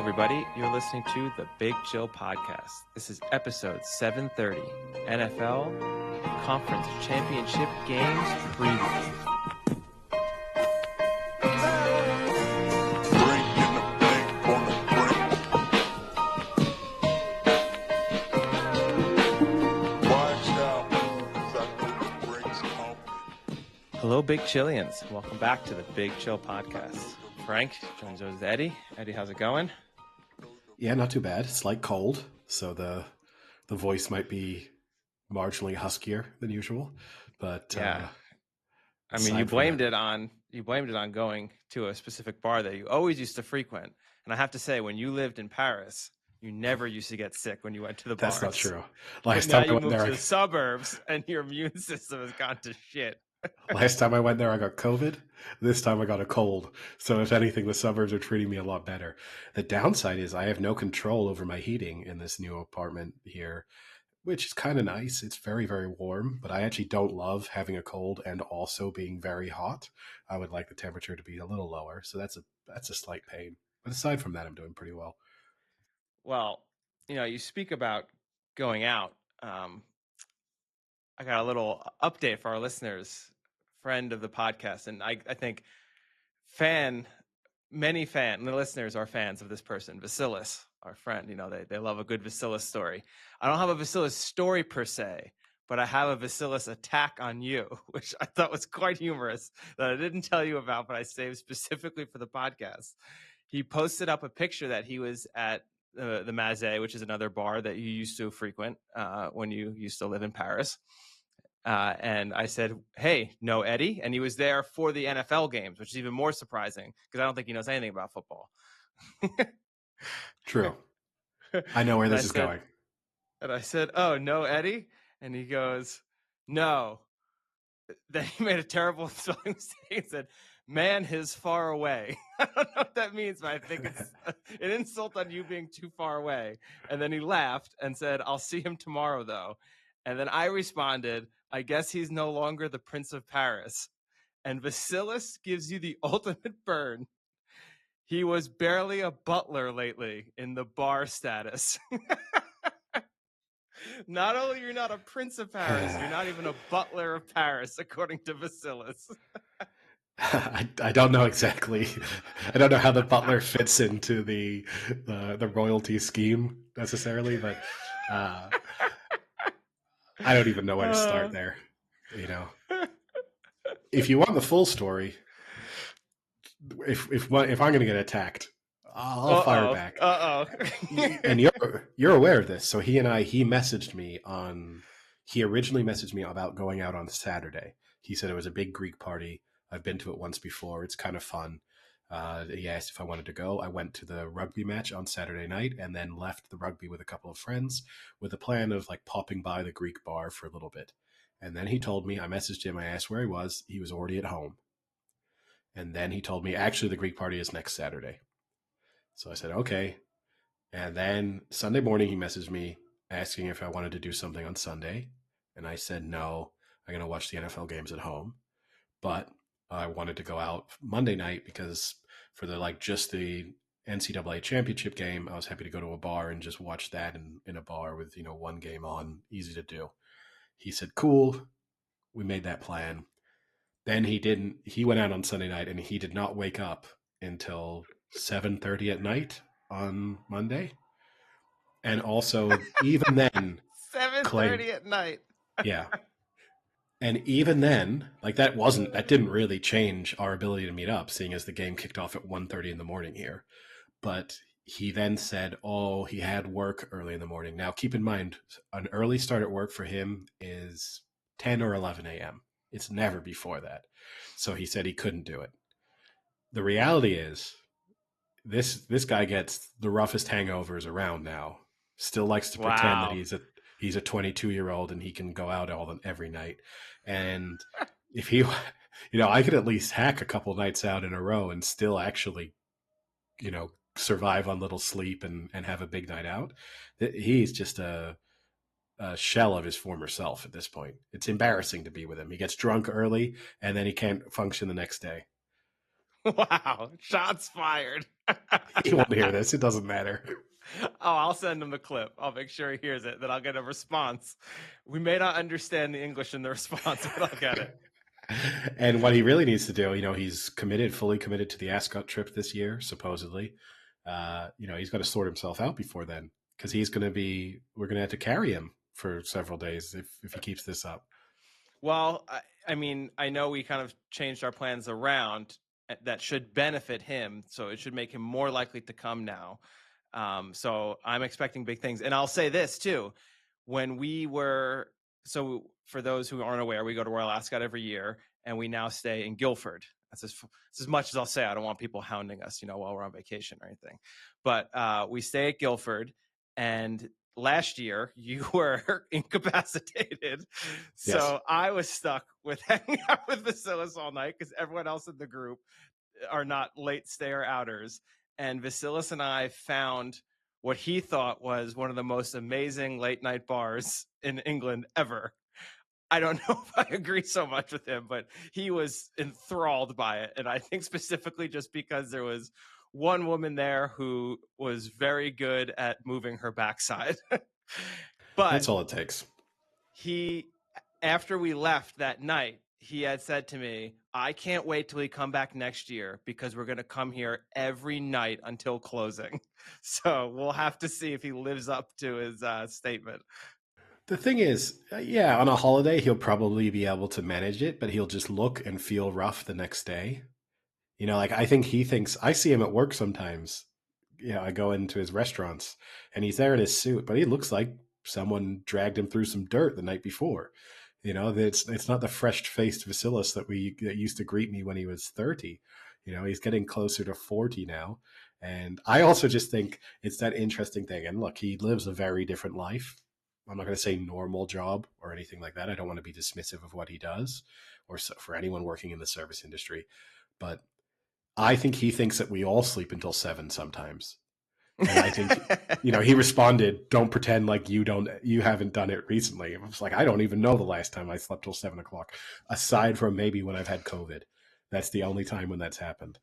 everybody. You're listening to the Big Chill Podcast. This is episode 730, NFL Conference Championship Games Preview. Hello, Big Chillians. Welcome back to the Big Chill Podcast. Frank joins us with Eddie. Eddie, how's it going? Yeah, not too bad. Slight cold, so the voice might be marginally huskier than usual. But yeah, I mean, you blamed it on going to a specific bar that you always used to frequent. And I have to say, when you lived in Paris, you never used to get sick when you went to the bars. That's not true. Last time you moved to the suburbs, and your immune system has gone to shit. Last time I went there, I got COVID. This time I got a cold. So if anything, the suburbs are treating me a lot better. The downside is I have no control over my heating in this new apartment here, which is kind of nice. It's very, very warm, but I actually don't love having a cold and also being very hot. I would like the temperature to be a little lower. So that's a slight pain. But aside from that, I'm doing pretty well. Well, you speak about going out. I got a little update for our listeners, friend of the podcast. And I think many listeners are fans of this person, Vasilis, our friend. They love a good Vasilis story. I don't have a Vasilis story per se, but I have a Vasilis attack on you, which I thought was quite humorous that I didn't tell you about, but I saved specifically for the podcast. He posted up a picture that he was at the Mazet, which is another bar that you used to frequent when you used to live in Paris. And I said, hey, no Eddie. And he was there for the NFL games, which is even more surprising because I don't think he knows anything about football. True. I know where this is going. And I said, oh, no Eddie? And he goes, no. Then he made a terrible spelling mistake and said, man is far away. I don't know what that means, but I think it's an insult on you being too far away. And then he laughed and said, I'll see him tomorrow, though. And then I responded, I guess he's no longer the Prince of Paris. And Vasilis gives you the ultimate burn. He was barely a butler lately in the bar status. Not only you're not a Prince of Paris, you're not even a butler of Paris, according to Vasilis. I don't know exactly. I don't know how the butler fits into the royalty scheme necessarily, but I don't even know where to start there. If you want the full story, if I'm going to get attacked, I'll fire back. And you're aware of this. So he messaged me he originally messaged me about going out on Saturday. He said it was a big Greek party. I've been to it once before. It's kind of fun. He asked if I wanted to go. I went to the rugby match on Saturday night and then left the rugby with a couple of friends with a plan of popping by the Greek bar for a little bit. And then he told me, I messaged him, I asked where he was. He was already at home. And then he told me, actually, the Greek party is next Saturday. So I said, okay. And then Sunday morning, he messaged me asking if I wanted to do something on Sunday. And I said, no, I'm going to watch the NFL games at home. But I wanted to go out Monday night because for just the NCAA championship game, I was happy to go to a bar and just watch that in a bar with, one game on, easy to do. He said, cool. We made that plan. Then he went out on Sunday night and he did not wake up until 7:30 at night on Monday. And also even then 7:30 at night. Yeah. And even then, that didn't really change our ability to meet up, seeing as the game kicked off at 1:30 in the morning here. But he then said, he had work early in the morning. Now, keep in mind, an early start at work for him is 10 or 11 a.m. It's never before that. So he said he couldn't do it. The reality is, this guy gets the roughest hangovers around now. Still likes to pretend that he's a 22-year-old and he can go out every night. And if he, I could at least hack a couple nights out in a row and still actually, survive on little sleep and have a big night out. He's just a shell of his former self at this point. It's embarrassing to be with him. He gets drunk early and then he can't function the next day. Wow, shots fired. He won't hear this. It doesn't matter. Oh, I'll send him the clip. I'll make sure he hears it. Then I'll get a response. We may not understand the English in the response, but I'll get it. And what he really needs to do, he's fully committed to the Ascot trip this year, supposedly. He's got to sort himself out before then, because we're going to have to carry him for several days if he keeps this up. Well, I mean, I know we kind of changed our plans around that should benefit him. So it should make him more likely to come now. So I'm expecting big things. And I'll say this too. So for those who aren't aware, we go to Royal Ascot every year, and we now stay in Guildford. That's as much as I'll say. I don't want people hounding us, while we're on vacation or anything. But we stay at Guildford, and last year you were incapacitated. So yes. I was stuck with hanging out with Vasilis all night because everyone else in the group are not late stayer outers. And Vasilis and I found what he thought was one of the most amazing late night bars in England ever. I don't know if I agree so much with him, but he was enthralled by it. And I think specifically just because there was one woman there who was very good at moving her backside. But that's all it takes. After we left that night, he had said to me, I can't wait till we come back next year because we're going to come here every night until closing. So we'll have to see if he lives up to his statement. The thing is, on a holiday, he'll probably be able to manage it, but he'll just look and feel rough the next day. I think he thinks, I see him at work sometimes. I go into his restaurants and he's there in his suit, but he looks like someone dragged him through some dirt the night before. It's not the fresh-faced Vasilis that used to greet me when he was 30. He's getting closer to 40 now. And I also just think it's that interesting thing. And look, he lives a very different life. I'm not going to say normal job or anything like that. I don't want to be dismissive of what he does or for anyone working in the service industry. But I think he thinks that we all sleep until 7 sometimes. And I think, he responded, don't pretend like you haven't done it recently. I was like, I don't even know the last time I slept till 7 o'clock, aside from maybe when I've had COVID. That's the only time when that's happened.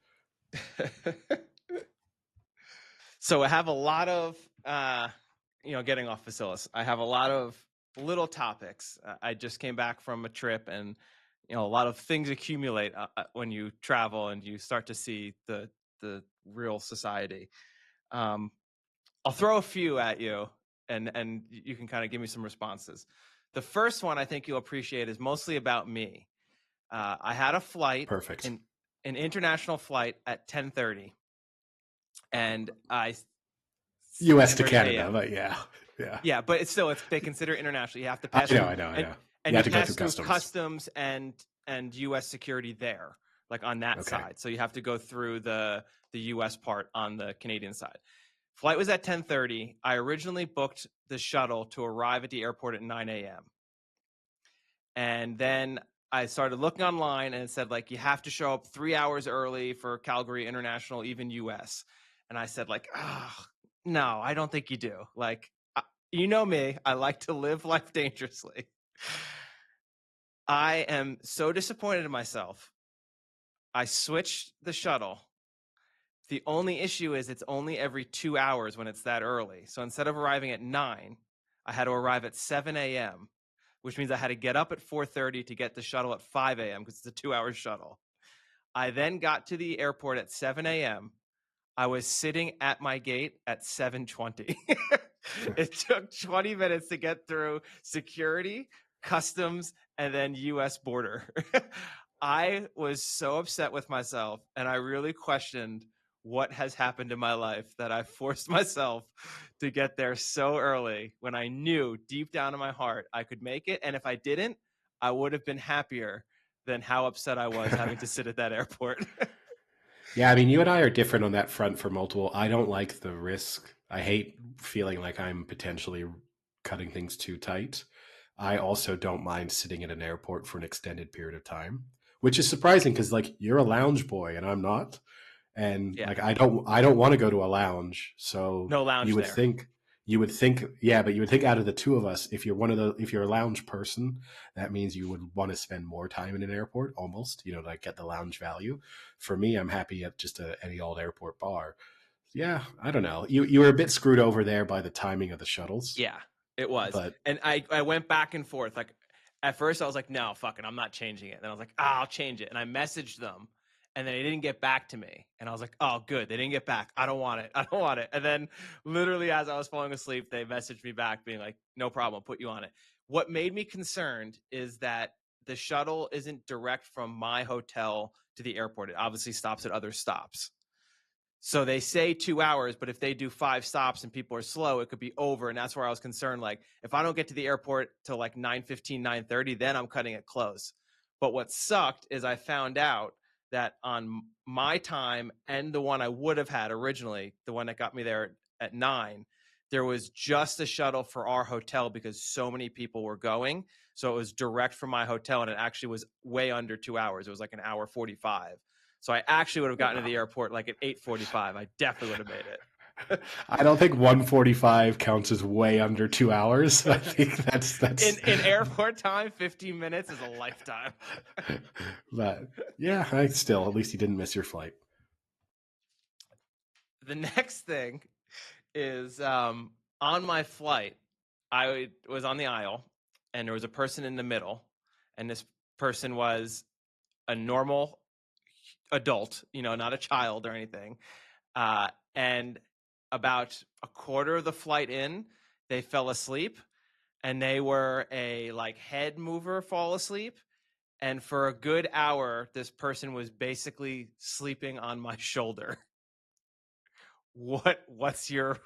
So I have a lot of, getting off Vasilis, I have a lot of little topics. I just came back from a trip, and, a lot of things accumulate when you travel and you start to see the real society. I'll throw a few at you, and you can kind of give me some responses. The first one I think you'll appreciate is mostly about me. I had a flight, perfect, an international flight at 10:30, and U.S. to Canada, but yeah. But it's they consider international. You have to pass. I know. And you have to go through customs and U.S. security there, like on that side. So you have to go through the U.S. part on the Canadian side. Flight was at 10:30. I originally booked the shuttle to arrive at the airport at 9 a.m. And then I started looking online, and it said, you have to show up 3 hours early for Calgary International, even U.S. And I said, no, I don't think you do. You know me, I like to live life dangerously. I am so disappointed in myself. I switched the shuttle. The only issue is it's only every 2 hours when it's that early. So instead of arriving at 9, I had to arrive at 7 a.m., which means I had to get up at 4:30 to get the shuttle at 5 a.m. because it's a 2-hour shuttle. I then got to the airport at 7 a.m. I was sitting at my gate at 7:20. It took 20 minutes to get through security, customs, and then U.S. border. I was so upset with myself, and I really questioned what has happened in my life that I forced myself to get there so early when I knew deep down in my heart I could make it. And if I didn't, I would have been happier than how upset I was having to sit at that airport. Yeah, I mean, you and I are different on that front for multiple. I don't like the risk. I hate feeling like I'm potentially cutting things too tight. I also don't mind sitting at an airport for an extended period of time, which is surprising because you're a lounge boy and I'm not. And I don't want to go to a lounge. So no lounge. You would there. think, You would think, yeah, but you would think out of the two of us, if you're a lounge person, that means you would want to spend more time in an airport, almost, like get the lounge value. For me, I'm happy at just any old airport bar. Yeah, I don't know. You were a bit screwed over there by the timing of the shuttles. Yeah, it was. But and I went back and forth. Like at first I was like, no, fuck it, I'm not changing it. And I was like, I'll change it. And I messaged them. And then they didn't get back to me. And I was like, oh, good. They didn't get back. I don't want it. And then literally as I was falling asleep, they messaged me back being like, no problem, I'll put you on it. What made me concerned is that the shuttle isn't direct from my hotel to the airport. It obviously stops at other stops. So they say 2 hours, but if they do 5 stops and people are slow, it could be over. And that's where I was concerned. Like if I don't get to the airport till like 9:15, 9:30, then I'm cutting it close. But what sucked is I found out that on my time and the one I would have had originally, the one that got me there at 9, there was just a shuttle for our hotel because so many people were going. So it was direct from my hotel, and it actually was way under 2 hours. It was like an hour 45. So I actually would have gotten to the airport like at 8:45. I definitely would have made it. I don't think 1:45 counts as way under 2 hours. I think that's in airport time, 15 minutes is a lifetime. But yeah, at least you didn't miss your flight. The next thing is on my flight, I was on the aisle and there was a person in the middle, and this person was a normal adult, not a child or anything. And about a quarter of the flight in, they fell asleep, and they were a like head mover fall asleep. And for a good hour, this person was basically sleeping on my shoulder. What's your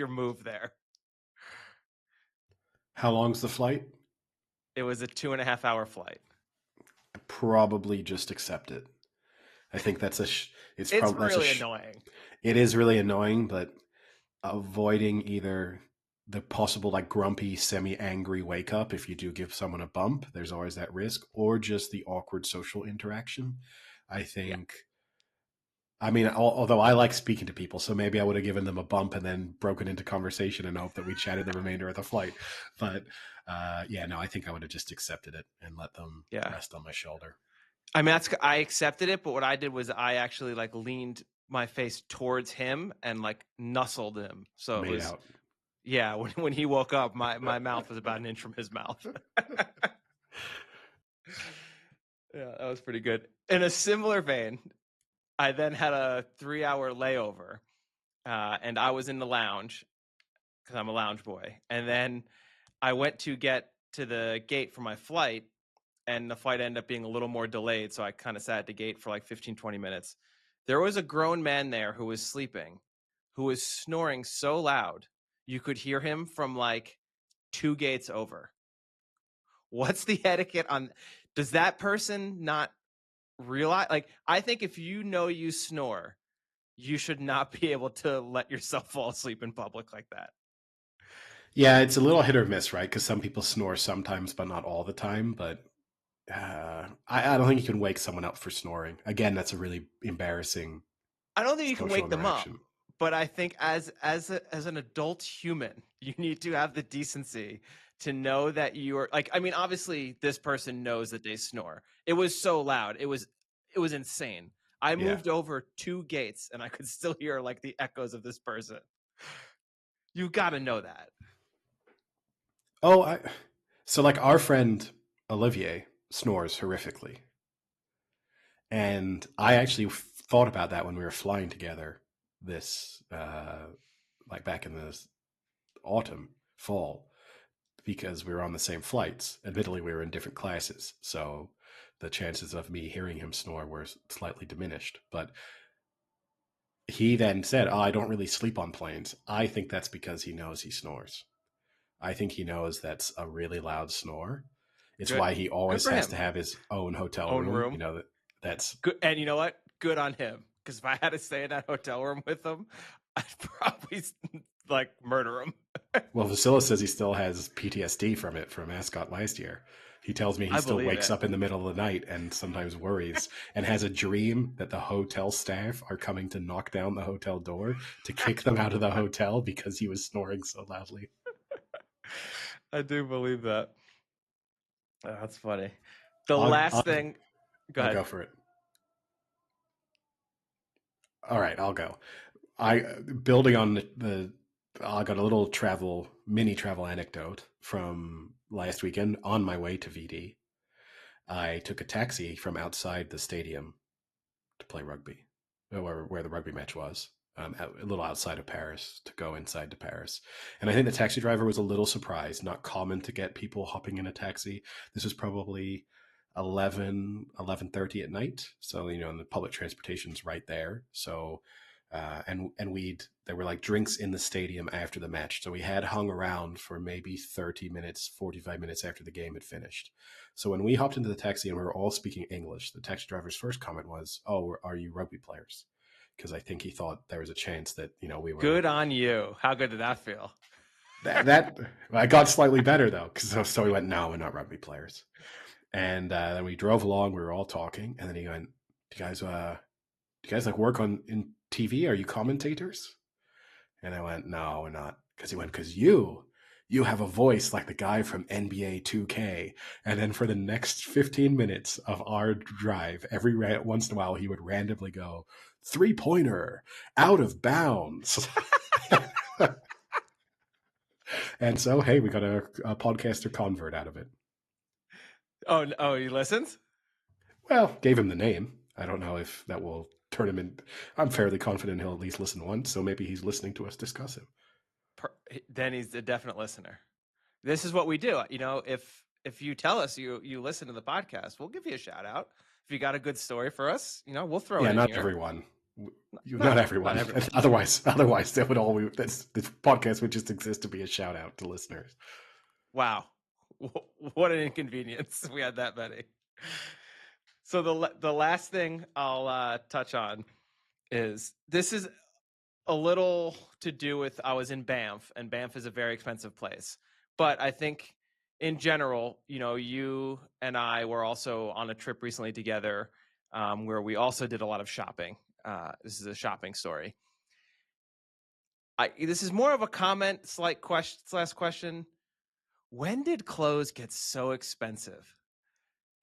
move there? How long's the flight? It was a 2.5-hour flight. I'd probably just accept it. I think that's it's really annoying. It is really annoying, but avoiding either the possible like grumpy, semi-angry wake up if you do give someone a bump, there's always that risk, or just the awkward social interaction. I think, I mean, although I like speaking to people, so maybe I would have given them a bump and then broken into conversation and hoped that we chatted the remainder of the flight. But I think I would have just accepted it and let them rest on my shoulder. I mean, I accepted it, but what I did was I actually like leaned my face towards him and like nuzzled him. So it was out. Yeah, when he woke up, my mouth was about an inch from his mouth. Yeah, that was pretty good. In a similar vein, I then had a 3-hour layover, and I was in the lounge because I'm a lounge boy. And then I went to get to the gate for my flight, and the flight ended up being a little more delayed. So I kind of sat at the gate for like 15, 20 minutes. There was a grown man there who was sleeping, who was snoring so loud you could hear him from like 2 gates over. What's the etiquette on? Does that person not realize? Like, I think if you snore, you should not be able to let yourself fall asleep in public like that. Yeah, it's a little hit or miss, right? Because some people snore sometimes, but not all the time. But I don't think you can wake someone up for snoring. Again, that's a really embarrassing. I don't think you can wake them up. But I think as an adult human, you need to have the decency to know that you are like, I mean, obviously this person knows that they snore. It was so loud. It was insane. I moved over 2 gates and I could still hear like the echoes of this person. You got to know that. Oh, so like our friend Olivier snores horrifically. And I actually thought about that when we were flying together this like back in the fall, because we were on the same flights. Admittedly, we were in different classes, so the chances of me hearing him snore were slightly diminished. But he then said, I don't really sleep on planes. I think that's because he knows he snores. I think he knows that's a really loud snore. It's why he always has to have his own hotel room. That's good. And you know what? Good on him. Because if I had to stay in that hotel room with him, I'd probably like murder him. Well, Vasilis says he still has PTSD from it from Ascot last year. He tells me he still wakes up in the middle of the night and sometimes worries and has a dream that the hotel staff are coming to knock down the hotel door to kick them out of the hotel because he was snoring so loudly. I do believe that. Oh, that's funny. Last thing. Go ahead. Go for it. All right, I'll go. Building on I got a little mini travel anecdote from last weekend on my way to VD. I took a taxi from outside the stadium to play rugby, where the rugby match was, a little outside of Paris, to go inside to Paris. And I think the taxi driver was a little surprised. Not common to get people hopping in a taxi. This was probably 11:30 at night. So, and the public transportation's right there. So, there were like drinks in the stadium after the match. So we had hung around for maybe 30 minutes, 45 minutes after the game had finished. So when we hopped into the taxi and we were all speaking English, the taxi driver's first comment was, "Oh, are you rugby players?" Because I think he thought there was a chance that, we were. Good on you. How good did that feel? That I got slightly better though. So we went, "No, we're not rugby players." And then we drove along, we were all talking, and then he went, do you guys like work in TV? Are you commentators? And I went, "No, we're not." Because he went, "Because you have a voice like the guy from NBA 2K. And then for the next 15 minutes of our drive, every once in a while, he would randomly go, 3-pointer, out of bounds. And so, hey, we got a podcaster convert out of it. Oh, he listens? Well, gave him the name. I don't know if that will turn him in. I'm fairly confident he'll at least listen once, so maybe he's listening to us discuss him. Then he's a definite listener. This is what we do. If you tell us you listen to the podcast, we'll give you a shout out. If you got a good story for us, we'll throw it in here. Not everyone. Not everyone. Otherwise, that would this podcast would just exist to be a shout out to listeners. Wow, what an inconvenience! We had that many. So the last thing I'll touch on is this is a little to do with I was in Banff, and Banff is a very expensive place. But I think in general, you and I were also on a trip recently together where we also did a lot of shopping. This is a shopping story. This is more of a comment, slight question. When did clothes get so expensive?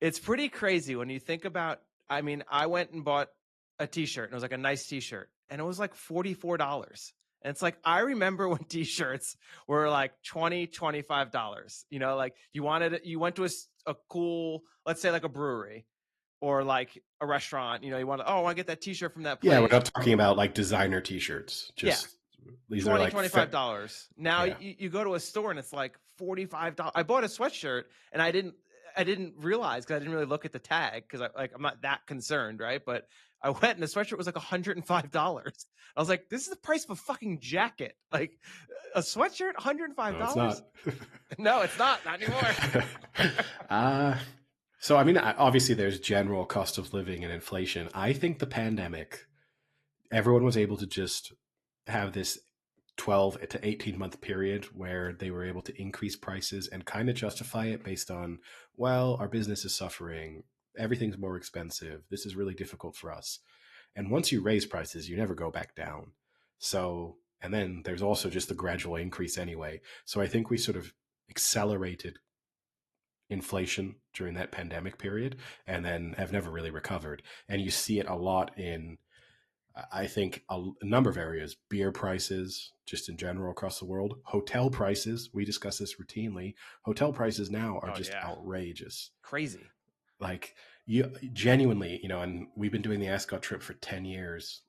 It's pretty crazy when you think about, I went and bought a t-shirt and it was like a nice t-shirt and it was like $44. And it's like, I remember when t-shirts were like $20, $25, like you went to a cool, let's say like a brewery or like a restaurant, you want to, I want to get that t-shirt from that place. Yeah, we're not talking about like designer t-shirts. Just these $20, are like $25. Now you go to a store and it's like $45. I bought a sweatshirt and I didn't realize because I didn't really look at the tag because I'm not that concerned, right? But I went and the sweatshirt was like $105. I was like, this is the price of a fucking jacket. Like a sweatshirt, $105. No, it's not. No, it's not anymore. So obviously there's general cost of living and inflation. I think the pandemic, everyone was able to just have this 12 to 18 month period where they were able to increase prices and kind of justify it based on, well, our business is suffering, everything's more expensive, this is really difficult for us. And once you raise prices, you never go back down. So, and then there's also just the gradual increase anyway. So I think we sort of accelerated inflation during that pandemic period and then have never really recovered. And you see it a lot in, I think, a number of areas. Beer prices, just in general across the world. Hotel prices, we discuss this routinely. Hotel prices now are just outrageous. Crazy. Like, you genuinely, and we've been doing the Ascot trip for 10 years,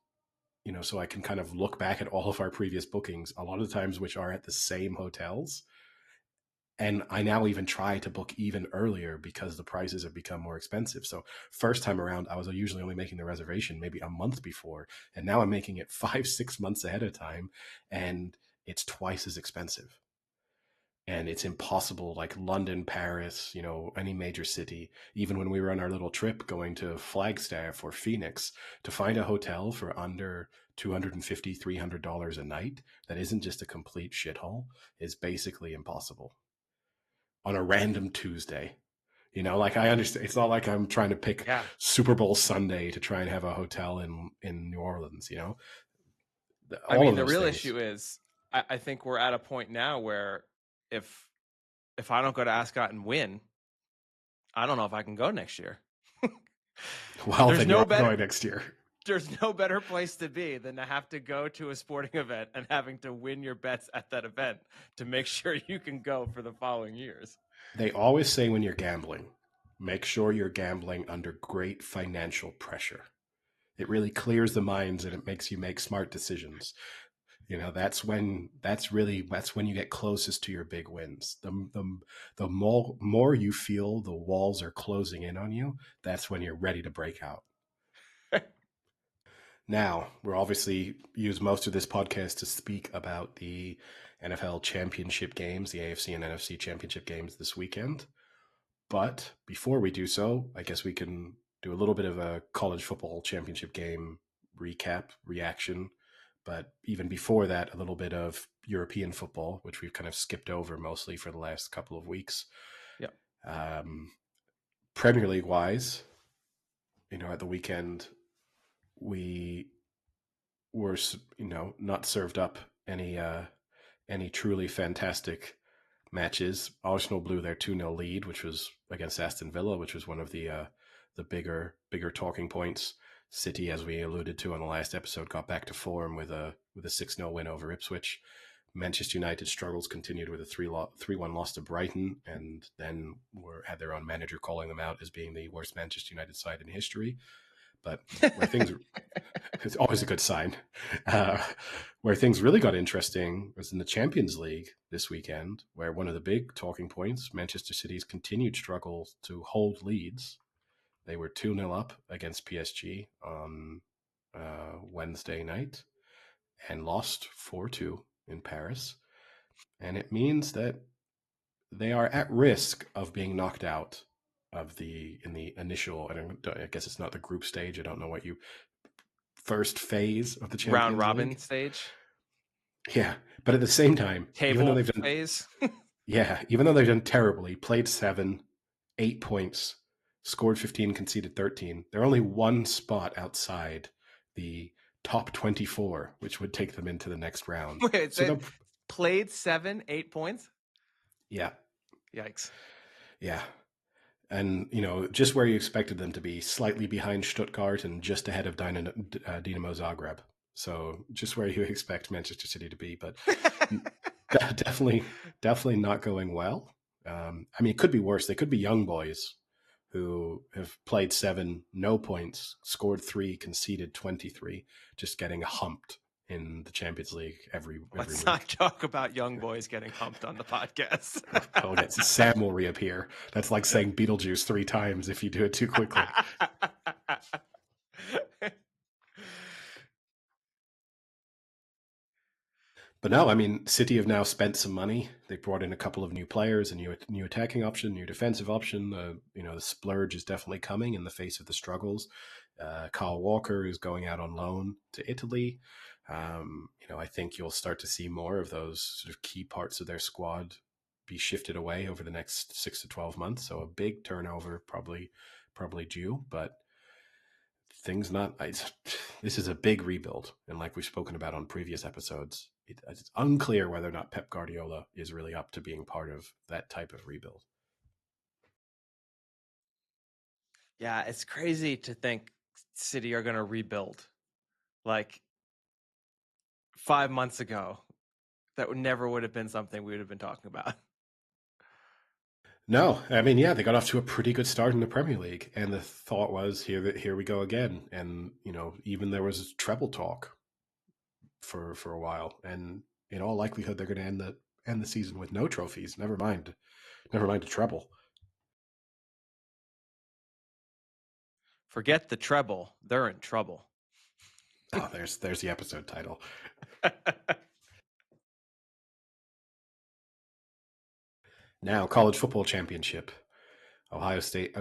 so I can kind of look back at all of our previous bookings, a lot of the times which are at the same hotels. And I now even try to book even earlier because the prices have become more expensive. So first time around, I was usually only making the reservation maybe a month before. And now I'm making it 5-6 months ahead of time. And it's twice as expensive. And it's impossible, like London, Paris, any major city. Even when we were on our little trip going to Flagstaff or Phoenix, to find a hotel for under $250, $300 a night that isn't just a complete shithole is basically impossible. On a random Tuesday, You know, like I understand. It's not like I'm trying to pick Super Bowl Sunday to try and have a hotel in New Orleans. You know, the real issue is I think we're at a point now where if I don't go to Ascot and win, I don't know if I can go next year. Well, then you're going next year. There's no better place to be than to have to go to a sporting event and having to win your bets at that event to make sure you can go for the following years. They always say when you're gambling, make sure you're gambling under great financial pressure. It really clears the minds and it makes you make smart decisions. You know, that's when you get closest to your big wins. The more you feel the walls are closing in on you, that's when you're ready to break out. Now, we'll obviously use most of this podcast to speak about the NFL Championship games, the AFC and NFC Championship games this weekend. But before we do so, I guess we can do a little bit of a college football championship game recap, reaction. But even before that, a little bit of European football, which we've kind of skipped over mostly for the last couple of weeks. Yeah. Premier League wise, you know, at the weekend, we were, you know, not served up any truly fantastic matches. Arsenal blew their 2-0 lead, which was against Aston Villa, which was one of the bigger talking points. City, as we alluded to on the last episode, got back to form with a 6-0 win over Ipswich. Manchester United struggles continued with a 3-1 loss to Brighton, and then had their own manager calling them out as being the worst Manchester United side in history. But where things it's always a good sign. Where things really got interesting was in the Champions League this weekend, where one of the big talking points, Manchester City's continued struggle to hold leads. They were 2-0 up against PSG on Wednesday night and lost 4-2 in Paris. And it means that they are at risk of being knocked out of in the initial, I guess it's not the group stage. I don't know what first phase of the Champions round robin League stage. Yeah, but at the same time, even though they've done terribly, played 7, 8 points, scored 15, conceded 13. They're only one spot outside the top 24, which would take them into the next round. Wait, so they played 7, 8 points? Yeah. Yikes. Yeah. And, you know, just where you expected them to be, slightly behind Stuttgart and just ahead of Dinamo Zagreb. So just where you expect Manchester City to be, but definitely not going well. I mean, it could be worse. They could be young boys who have played 7, no points, scored 3, conceded 23, just getting humped in the Champions League every Let's week. not talk about young boys getting humped on the podcast. Sam will reappear. That's like saying Beetlejuice 3 times if you do it too quickly. But no, I mean, City have now spent some money. They brought in a couple of new players, a new attacking option, new defensive option. You know, the splurge is definitely coming in the face of the struggles. Kyle Walker is going out on loan to Italy. You know, I think you'll start to see more of those sort of key parts of their squad be shifted away over the next 6 to 12 months. So a big turnover probably due, but this is a big rebuild. And like we've spoken about on previous episodes, it's unclear whether or not Pep Guardiola is really up to being part of that type of rebuild. Yeah, it's crazy to think City are going to rebuild. Like 5 months ago, that never would have been something we would have been talking about. No, I mean, yeah, they got off to a pretty good start in the Premier League, and the thought was, here we go again. And you know, even there was treble talk for a while, and in all likelihood, they're going to end the season with no trophies. Never mind a treble. Forget the treble; they're in trouble. Oh, there's the episode title. Now, college football championship. Ohio State,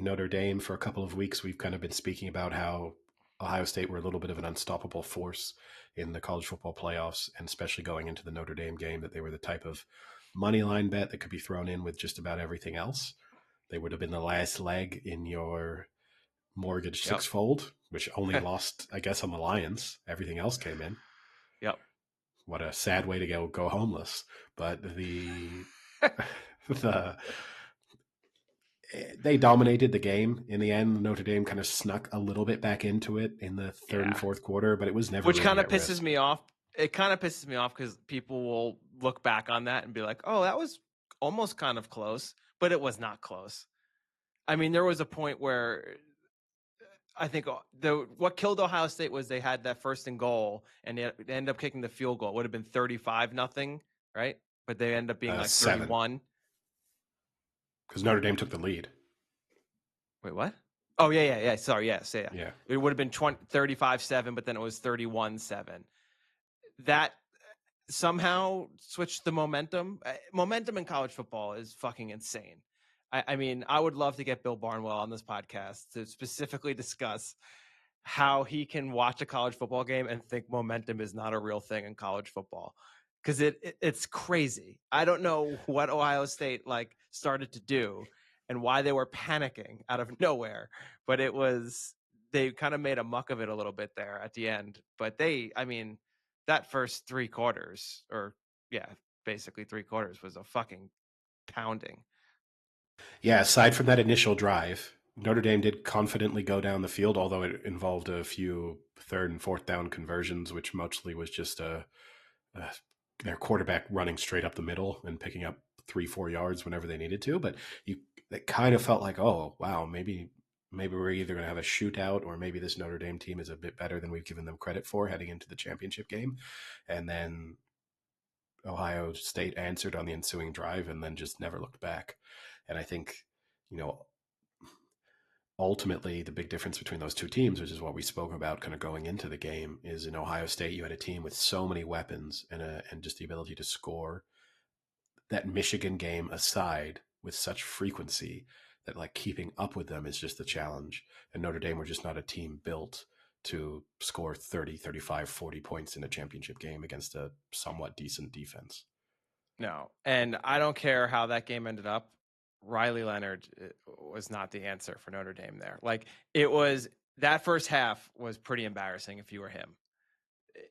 Notre Dame. For a couple of weeks, we've kind of been speaking about how Ohio State were a little bit of an unstoppable force in the college football playoffs, and especially going into the Notre Dame game, that they were the type of money line bet that could be thrown in with just about everything else. They would have been the last leg in your mortgage sixfold, which only lost, I guess, on the Lions. Everything else came in. Yep. What a sad way to go homeless. But the they dominated the game. In the end, Notre Dame kind of snuck a little bit back into it in the third and fourth quarter, but it was never. Which kind of pisses me off. It kind of pisses me off because people will look back on that and be like, "Oh, that was almost kind of close," but it was not close. I mean, there was a point where I think what killed Ohio State was they had that 1st and goal, and they ended up kicking the field goal. It would have been 35-0, right? But they ended up being like 31. Because Notre Dame took the lead. Wait, what? Oh, yeah. Sorry, yes, yeah. It would have been 35-7, but then it was 31-7. That somehow switched the momentum. Momentum in college football is fucking insane. I mean, I would love to get Bill Barnwell on this podcast to specifically discuss how he can watch a college football game and think momentum is not a real thing in college football. Because it's crazy. I don't know what Ohio State started to do and why they were panicking out of nowhere, but they kind of made a muck of it a little bit there at the end. But that first 3 quarters, basically 3 quarters, was a fucking pounding. Yeah, aside from that initial drive, Notre Dame did confidently go down the field, although it involved a few 3rd and 4th down conversions, which mostly was just their quarterback running straight up the middle and picking up 3-4 yards whenever they needed to. But it kind of felt like, oh, wow, maybe we're either going to have a shootout or maybe this Notre Dame team is a bit better than we've given them credit for heading into the championship game. And then Ohio State answered on the ensuing drive and then just never looked back. And I think, ultimately the big difference between those two teams, which is what we spoke about kind of going into the game, is in Ohio State, you had a team with so many weapons and just the ability to score, that Michigan game aside, with such frequency that keeping up with them is just a challenge. And Notre Dame were just not a team built to score 30, 35, 40 points in a championship game against a somewhat decent defense. No. And I don't care how that game ended up. Riley Leonard was not the answer for Notre Dame there. That first half was pretty embarrassing if you were him.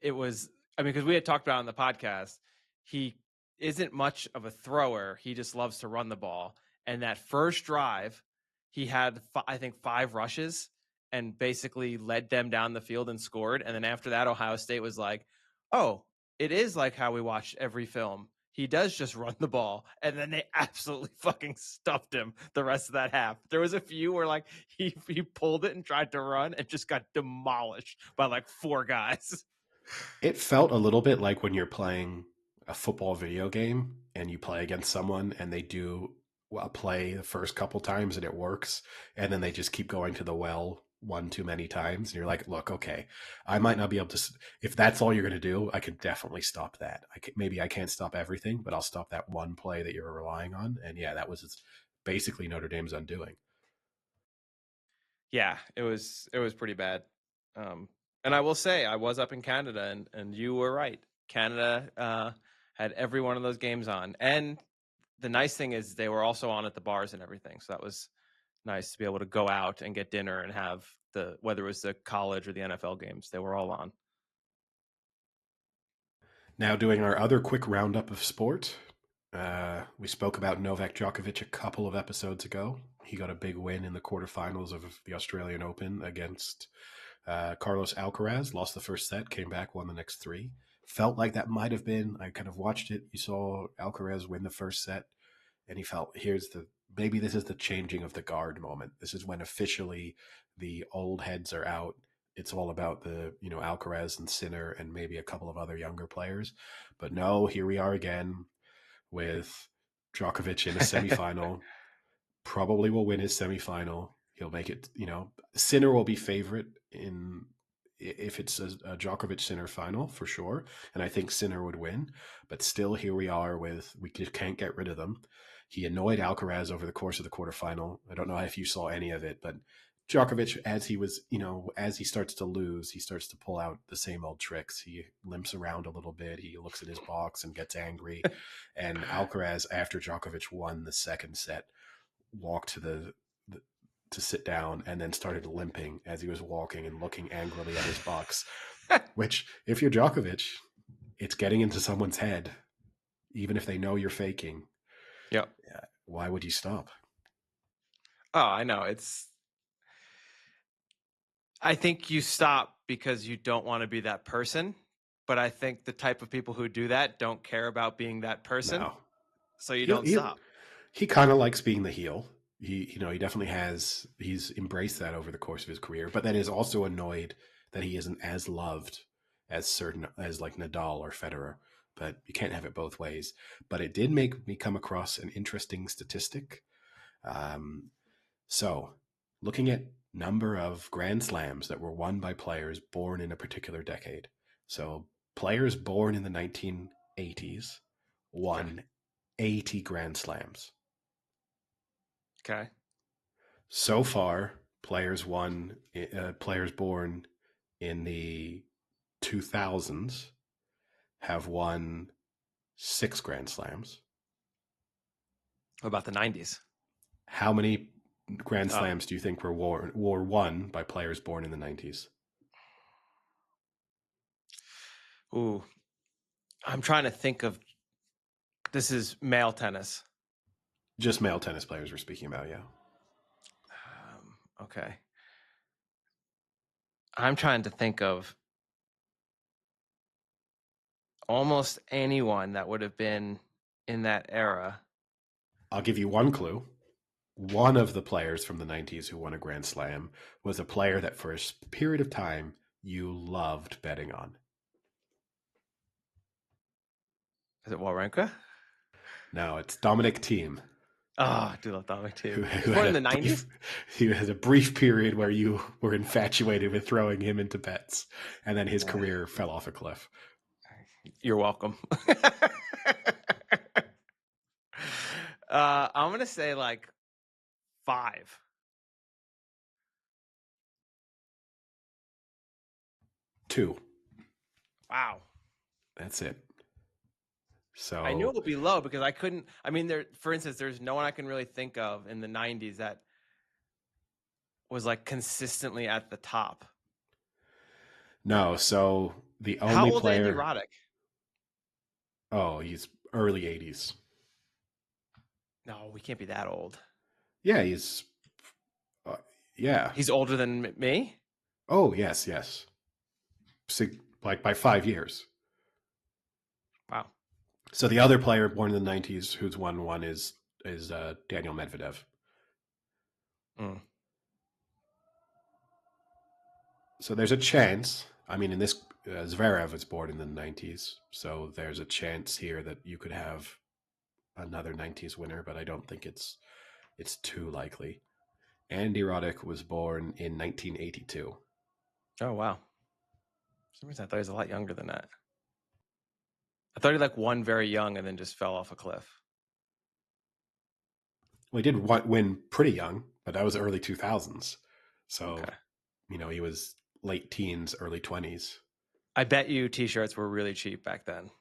It was, because we had talked about on the podcast, he isn't much of a thrower. He just loves to run the ball. And that first drive, he had, I think, 5 rushes and basically led them down the field and scored. And then after that, Ohio State was like, oh, it is like how we watch every film. He does just run the ball. And then they absolutely fucking stuffed him the rest of that half. There was a few where he pulled it and tried to run and just got demolished by 4 guys. It felt a little bit like when you're playing a football video game and you play against someone and they do a play the first couple times and it works, and then they just keep going to the well one too many times, and you're like, look, okay, I might not be able to, if that's all you're going to do, I can definitely stop that. Maybe I can't stop everything, but I'll stop that one play that you're relying on. And yeah, that was basically Notre Dame's undoing. Yeah, it was pretty bad. And I will say, I was up in Canada, and you were right. Canada had every one of those games on. And the nice thing is they were also on at the bars and everything. So that was nice to be able to go out and get dinner and have whether it was the college or the NFL games, they were all on. Now doing our other quick roundup of sport. We spoke about Novak Djokovic a couple of episodes ago. He got a big win in the quarterfinals of the Australian Open against Carlos Alcaraz. Lost the first set, came back, won the next 3. Felt like that might have been, I kind of watched it. You saw Alcaraz win the first set, and he felt, maybe this is the changing of the guard moment. This is when officially the old heads are out. It's all about the, Alcaraz and Sinner and maybe a couple of other younger players. But no, here we are again with Djokovic in a semifinal. Probably will win his semifinal. He'll make it, Sinner will be favorite if it's a Djokovic Sinner final for sure. And I think Sinner would win. But still, here we are we just can't get rid of them. He annoyed Alcaraz over the course of the quarterfinal. I don't know if you saw any of it, but Djokovic, as he starts to lose, he starts to pull out the same old tricks. He limps around a little bit. He looks at his box and gets angry. And Alcaraz, after Djokovic won the second set, walked to sit down and then started limping as he was walking and looking angrily at his box. Which, if you're Djokovic, it's getting into someone's head, even if they know you're faking. Yep. Why would you stop? Oh, I know. I think you stop because you don't want to be that person. But I think the type of people who do that don't care about being that person. No. So you don't stop. He kind of likes being the heel. He definitely he's embraced that over the course of his career, but then is also annoyed that he isn't as loved as like Nadal or Federer. But you can't have it both ways. But it did make me come across an interesting statistic. So looking at number of Grand Slams that were won by players born in a particular decade. So players born in the 1980s won 80 Grand Slams. Okay. So far, players born in the 2000s have won 6 Grand Slams. What about the 90s? How many Grand Slams do you think were won by players born in the 90s? Ooh, I'm trying to think of. This is male tennis. Just male tennis players we're speaking about, yeah. Okay. I'm trying to think of almost anyone that would have been in that era. I'll give you one clue. One of the players from the 90s who won a Grand Slam was a player that for a period of time you loved betting on. Is it Wawrinka? No, it's Dominic Thiem. Oh, I do love Dominic Thiem. Who born in the 90s? He had a brief period where you were infatuated with throwing him into bets, and then his career fell off a cliff. You're welcome. I'm going to say like 5. 2. Wow. That's it. So I knew it would be low because I couldn't. I mean, for instance, there's no one I can really think of in the 90s that was like consistently at the top. No, so the only How old player. Andy Roddick? Oh, he's early 80s. No, we can't be that old. Yeah, he's. Yeah. He's older than me? Oh, yes. Like by 5 years. Wow. So the other player born in the 90s who's won one is Daniel Medvedev. Mm. So there's a chance. I mean, in this, Zverev was born in the 90s. So there's a chance here that you could have another 90s winner, but I don't think it's too likely. Andy Roddick was born in 1982. Oh, wow. For some reason, I thought he was a lot younger than that. I thought he won very young and then just fell off a cliff. Well, he did win pretty young, but that was early 2000s. So, okay. He was late teens, early 20s. I bet you T-shirts were really cheap back then.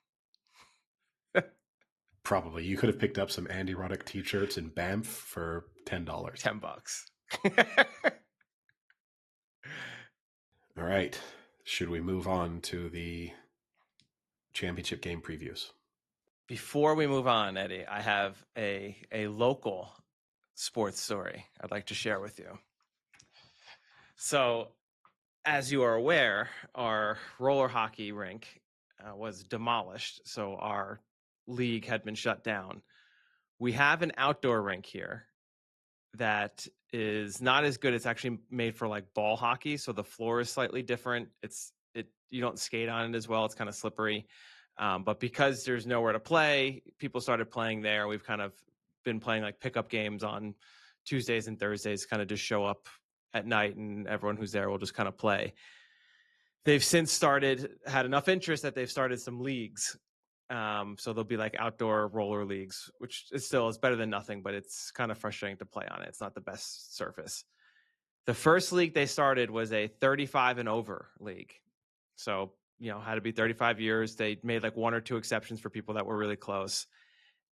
Probably. You could have picked up some Andy Roddick T-shirts in Banff for $10. $10. All right. Should we move on to the championship game previews? Before we move on, Eddie, I have a local sports story I'd like to share with you. So, as you are aware, our roller hockey rink was demolished, so our league had been shut down. We have an outdoor rink here that is not as good. It's actually made for like ball hockey, so the floor is slightly different. You don't skate on it as well. It's kind of slippery. But because there's nowhere to play, people started playing there. We've kind of been playing like pickup games on Tuesdays and Thursdays, kind of just show up at night and everyone who's there will just kind of play. They've since had enough interest that they've started some leagues. So there'll be like outdoor roller leagues, which is better than nothing, but it's kind of frustrating to play on it. It's not the best surface. The first league they started was a 35 and over league. So, had to be 35 years. They made like one or two exceptions for people that were really close.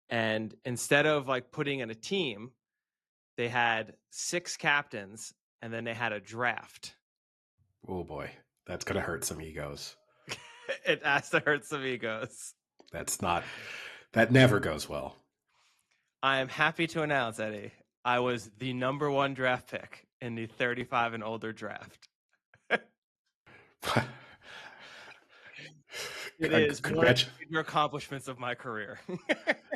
And instead of like putting in a team, they had 6 captains and then they had a draft. Oh boy, that's going to hurt some egos. It has to hurt some egos. That never goes well. I am happy to announce, Eddie, I was the number 1 draft pick in the 35 and older draft. It is one of the major accomplishments of my career.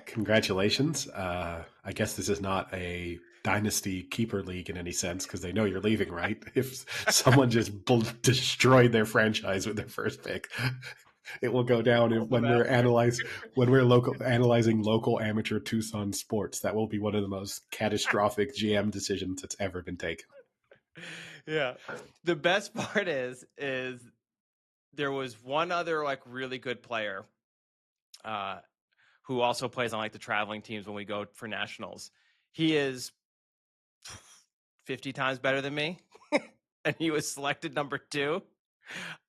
Congratulations. I guess this is not a dynasty keeper league in any sense because they know you're leaving, right? If someone just destroyed their franchise with their first pick, it will go down when we're analyzing local amateur Tucson sports. That will be one of the most catastrophic GM decisions that's ever been taken. Yeah. The best part is there was one other like really good player who also plays on like the traveling teams when we go for nationals. He is 50 times better than me. And he was selected number 2.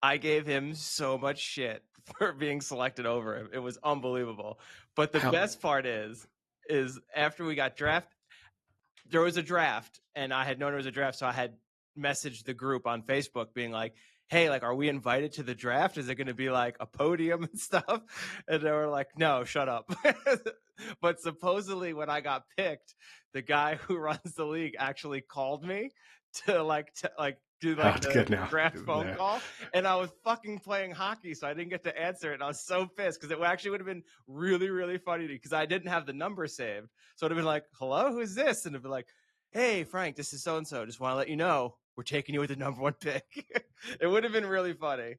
I gave him so much shit for being selected over him. It was unbelievable. But the best part is after we got drafted, there was a draft, and I had known there was a draft, so I had messaged the group on Facebook being like, hey, like, are we invited to the draft? Is it going to be like a podium and stuff? And they were like, no, shut up. But supposedly when I got picked, the guy who runs the league actually called me to do like the draft phone call. And I was fucking playing hockey, so I didn't get to answer it. And I was so pissed because it actually would have been really, really funny to me because I didn't have the number saved. So it would have been like, hello, who's this? And it'd be like, hey, Frank, this is so-and-so. Just want to let you know we're taking you with the number 1 pick. It would have been really funny.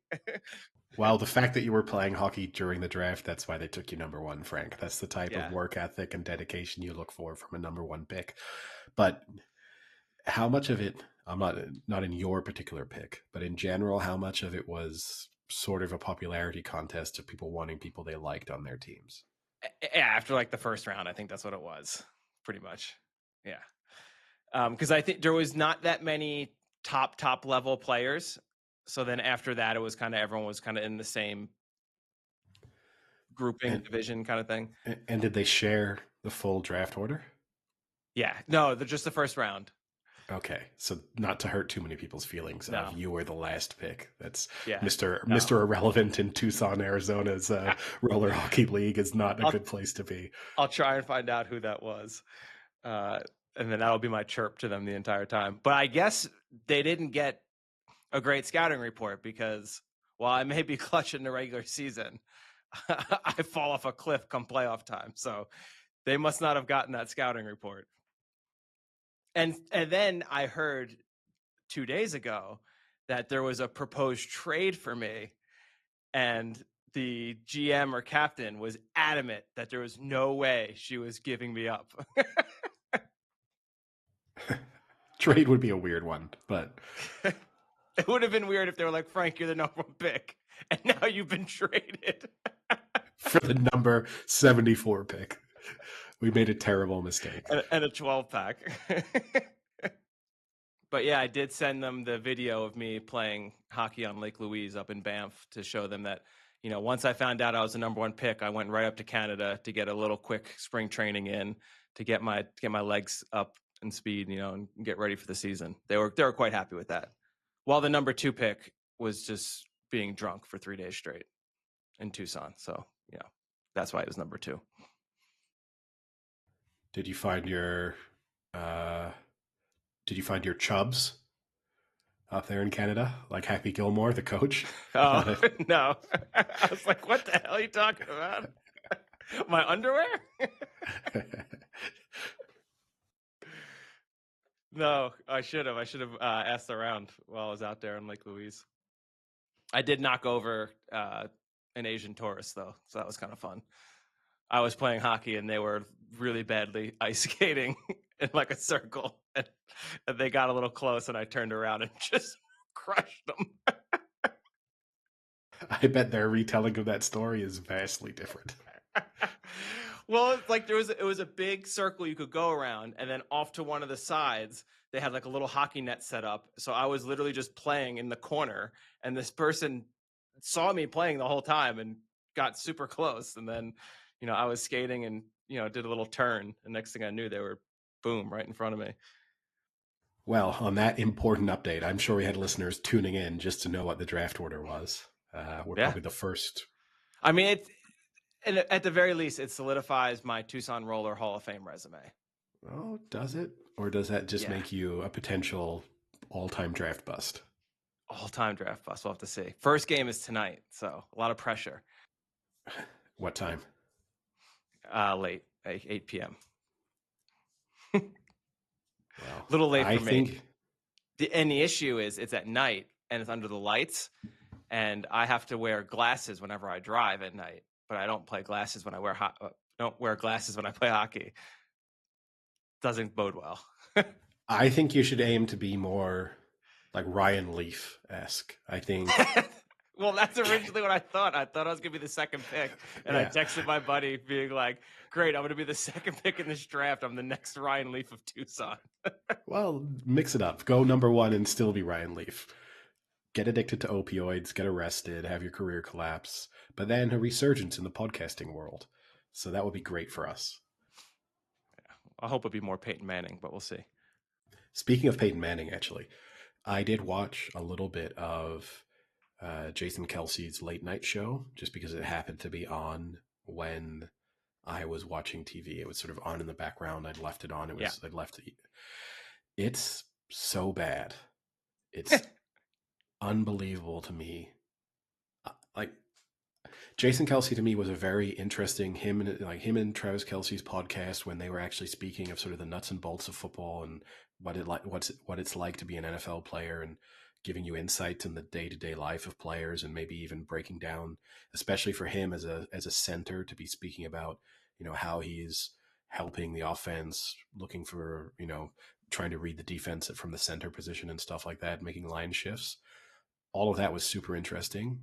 Well, the fact that you were playing hockey during the draft, that's why they took you number 1, Frank. That's the type of work ethic and dedication you look for from a number 1 pick. But how much of it, I'm not in your particular pick, but in general, how much of it was sort of a popularity contest of people wanting people they liked on their teams? Yeah, after like the first round, I think that's what it was, pretty much. Yeah. Because I think there was not that many top level players. So then after that, it was kind of everyone was kind of in the same grouping division kind of thing. And did they share the full draft order? Yeah. No, just the first round. Okay, so not to hurt too many people's feelings, you were the last pick. That's Mr. Irrelevant in Tucson, Arizona's roller hockey league is not a good place to be. I'll try and find out who that was, and then that'll be my chirp to them the entire time. But I guess they didn't get a great scouting report because while I may be clutch in the regular season, I fall off a cliff come playoff time. So they must not have gotten that scouting report. And then I heard 2 days ago that there was a proposed trade for me, and the GM or captain was adamant that there was no way she was giving me up. Trade would be a weird one, but it would have been weird if they were like, Frank, you're the number 1 pick, and now you've been traded for the number 74 pick. We made a terrible mistake. And a 12-pack. But yeah, I did send them the video of me playing hockey on Lake Louise up in Banff to show them that, once I found out I was the number 1 pick, I went right up to Canada to get a little quick spring training in to get my legs up in speed, and get ready for the season. They were quite happy with that. While the number 2 pick was just being drunk for 3 days straight in Tucson. So, that's why it was number 2. Did you find your chubs up there in Canada, like Happy Gilmore, the coach? Oh, no. I was like, what the hell are you talking about? My underwear? No, I should have asked around while I was out there in Lake Louise. I did knock over an Asian tourist, though, so that was kind of fun. I was playing hockey, and they were really badly ice skating in like a circle, and they got a little close, and I turned around and just crushed them. I bet their retelling of that story is vastly different. Well, it's like it was a big circle you could go around, and then off to one of the sides they had like a little hockey net set up. So I was literally just playing in the corner, and this person saw me playing the whole time and got super close. And then, I was skating and, did a little turn. And next thing I knew, they were boom right in front of me. Well, on that important update, I'm sure we had listeners tuning in just to know what the draft order was. We're probably the first. I mean, at the very least, it solidifies my Tucson Roller Hall of Fame resume. Oh, does it? Or does that just make you a potential all-time draft bust? All-time draft bust. We'll have to see. First game is tonight, so a lot of pressure. What time? Late, 8 p.m. Well, a little late for me. And the issue is it's at night and it's under the lights, and I have to wear glasses whenever I drive at night. But I don't play glasses when I don't wear glasses when I play hockey. Doesn't bode well. I think you should aim to be more like Ryan Leaf-esque. I think. Well, that's originally what I thought. I thought I was going to be the second pick. And I texted my buddy being like, great, I'm going to be the second pick in this draft. I'm the next Ryan Leaf of Tucson. Well, mix it up. Go number one and still be Ryan Leaf. Get addicted to opioids, get arrested, have your career collapse, but then a resurgence in the podcasting world. So that would be great for us. Yeah, I hope it'd be more Peyton Manning, but we'll see. Speaking of Peyton Manning, actually, I did watch a little bit of Jason Kelce's late night show just because it happened to be on when I was watching TV. It was sort of on in the background. I'd left it on. I'd left it. It's so bad. It's unbelievable to me. Like Jason Kelce to me was a very interesting him and Travis Kelce's podcast when they were actually speaking of sort of the nuts and bolts of football and what it's like to be an NFL player and giving you insights in the day-to-day life of players and maybe even breaking down, especially for him as a center, to be speaking about, how he's helping the offense, looking for, trying to read the defense from the center position and stuff like that, making line shifts. All of that was super interesting.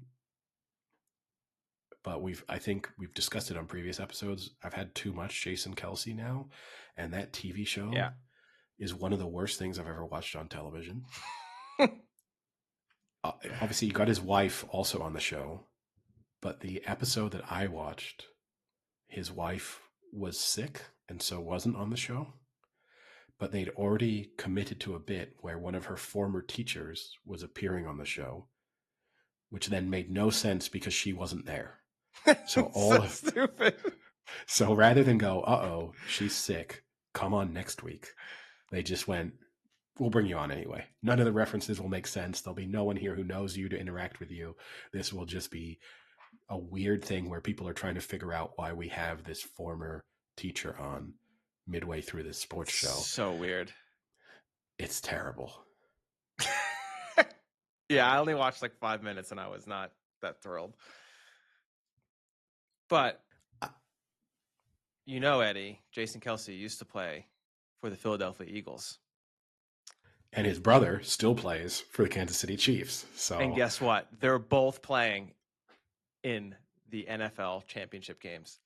But I think we've discussed it on previous episodes. I've had too much Jason Kelce now, and that TV show is one of the worst things I've ever watched on television. Obviously, you got his wife also on the show, but the episode that I watched, his wife was sick and so wasn't on the show. But they'd already committed to a bit where one of her former teachers was appearing on the show, which then made no sense because she wasn't there. So stupid. So rather than go, uh-oh, she's sick, come on next week, they just went, we'll bring you on anyway. None of the references will make sense. There'll be no one here who knows you to interact with you. This will just be a weird thing where people are trying to figure out why we have this former teacher on midway through this sports show. So weird. It's terrible. Yeah, I only watched like 5 minutes and I was not that thrilled. But, Eddie, Jason Kelce used to play for the Philadelphia Eagles. And his brother still plays for the Kansas City Chiefs. And guess what? They're both playing in the NFL championship games.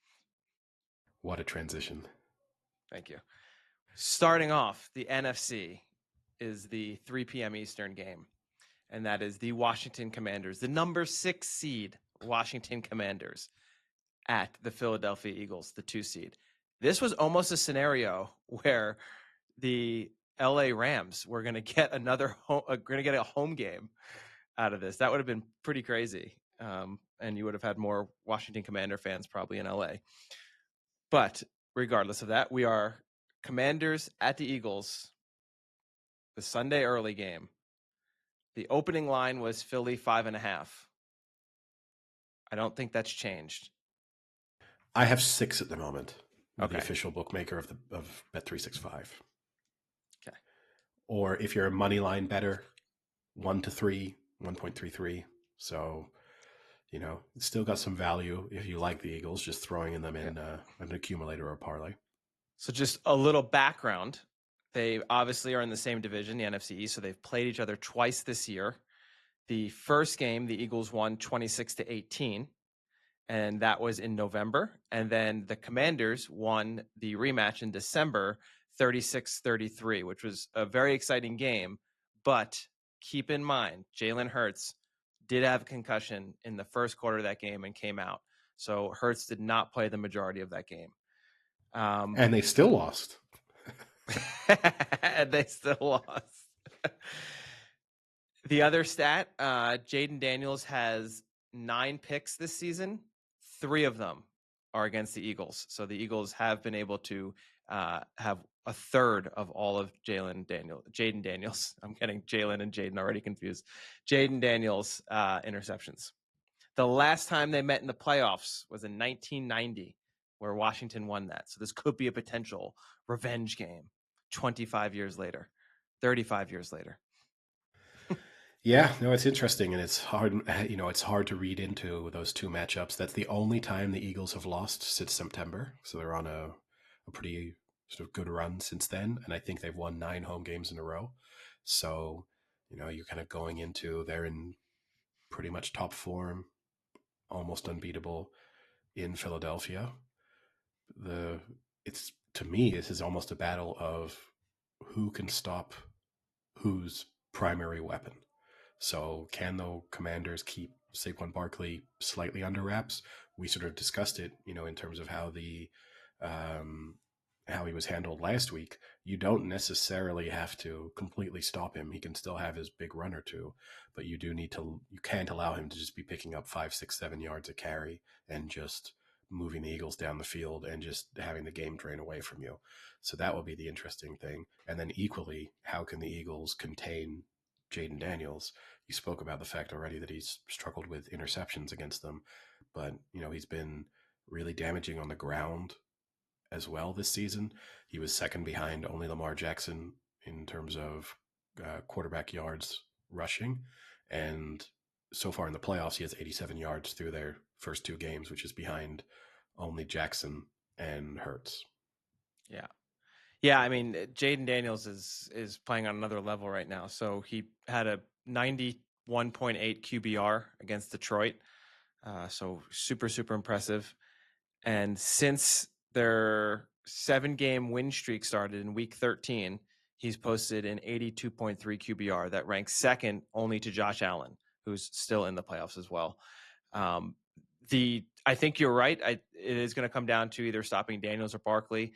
What a transition. Thank you. Starting off, the NFC is the 3 p.m. Eastern game. And that is the Washington Commanders, the number 6 seed Washington Commanders at the Philadelphia Eagles, the 2 seed. This was almost a scenario where the LA Rams were going to get a home game out of this. That would have been pretty crazy. And you would have had more Washington Commander fans probably in LA. But regardless of that, we are Commanders at the Eagles, the Sunday early game. The opening line was Philly 5.5. I don't think that's changed. I have 6 at the moment. Okay. The official bookmaker of Bet365. Okay. Or if you're a money line better, 1-3, 1.33. So, it's still got some value if you like the Eagles, just throwing them in an accumulator or a parlay. So just a little background. They obviously are in the same division, the NFC East, so they've played each other twice this year. The first game, the Eagles won 26-18, and that was in November. And then the Commanders won the rematch in December 36-33, which was a very exciting game. But keep in mind, Jalen Hurts did have a concussion in the first quarter of that game and came out. So Hurts did not play the majority of that game. And they still lost. And they still lost. The other stat, Jayden Daniels has 9 picks this season. 3 of them are against the Eagles. So the Eagles have been able to have a third of all of Jayden Daniels. I'm getting Jalen and Jayden already confused. Jayden Daniels interceptions. The last time they met in the playoffs was in 1990, where Washington won that. So this could be a potential revenge game 25 years later, 35 years later. Yeah, no, it's interesting, and it's hard. It's hard to read into those two matchups. That's the only time the Eagles have lost since September, so they're on a pretty sort of good run since then, and I think they've won 9 home games in a row. So, you're kind of going into they're in pretty much top form, almost unbeatable in Philadelphia. It's to me, this is almost a battle of who can stop whose primary weapon. So can the Commanders keep Saquon Barkley slightly under wraps? We sort of discussed it, in terms of how how he was handled last week. You don't necessarily have to completely stop him. He can still have his big run or two, but you can't allow him to just be picking up 5, 6, 7 yards a carry and just moving the Eagles down the field and just having the game drain away from you. So that will be the interesting thing. And then equally, how can the Eagles contain Jayden Daniels? You spoke about the fact already that he's struggled with interceptions against them, but he's been really damaging on the ground as well this season. He was second behind only Lamar Jackson in terms of quarterback yards rushing, and so far in the playoffs he has 87 yards through their first 2 games, which is behind only Jackson and Hurts. Yeah, I mean, Jayden Daniels is playing on another level right now. So he had a 91.8 QBR against Detroit. So super, super impressive. And since their 7-game win streak started in week 13, he's posted an 82.3 QBR that ranks second only to Josh Allen, who's still in the playoffs as well. I think you're right. It is going to come down to either stopping Daniels or Barkley.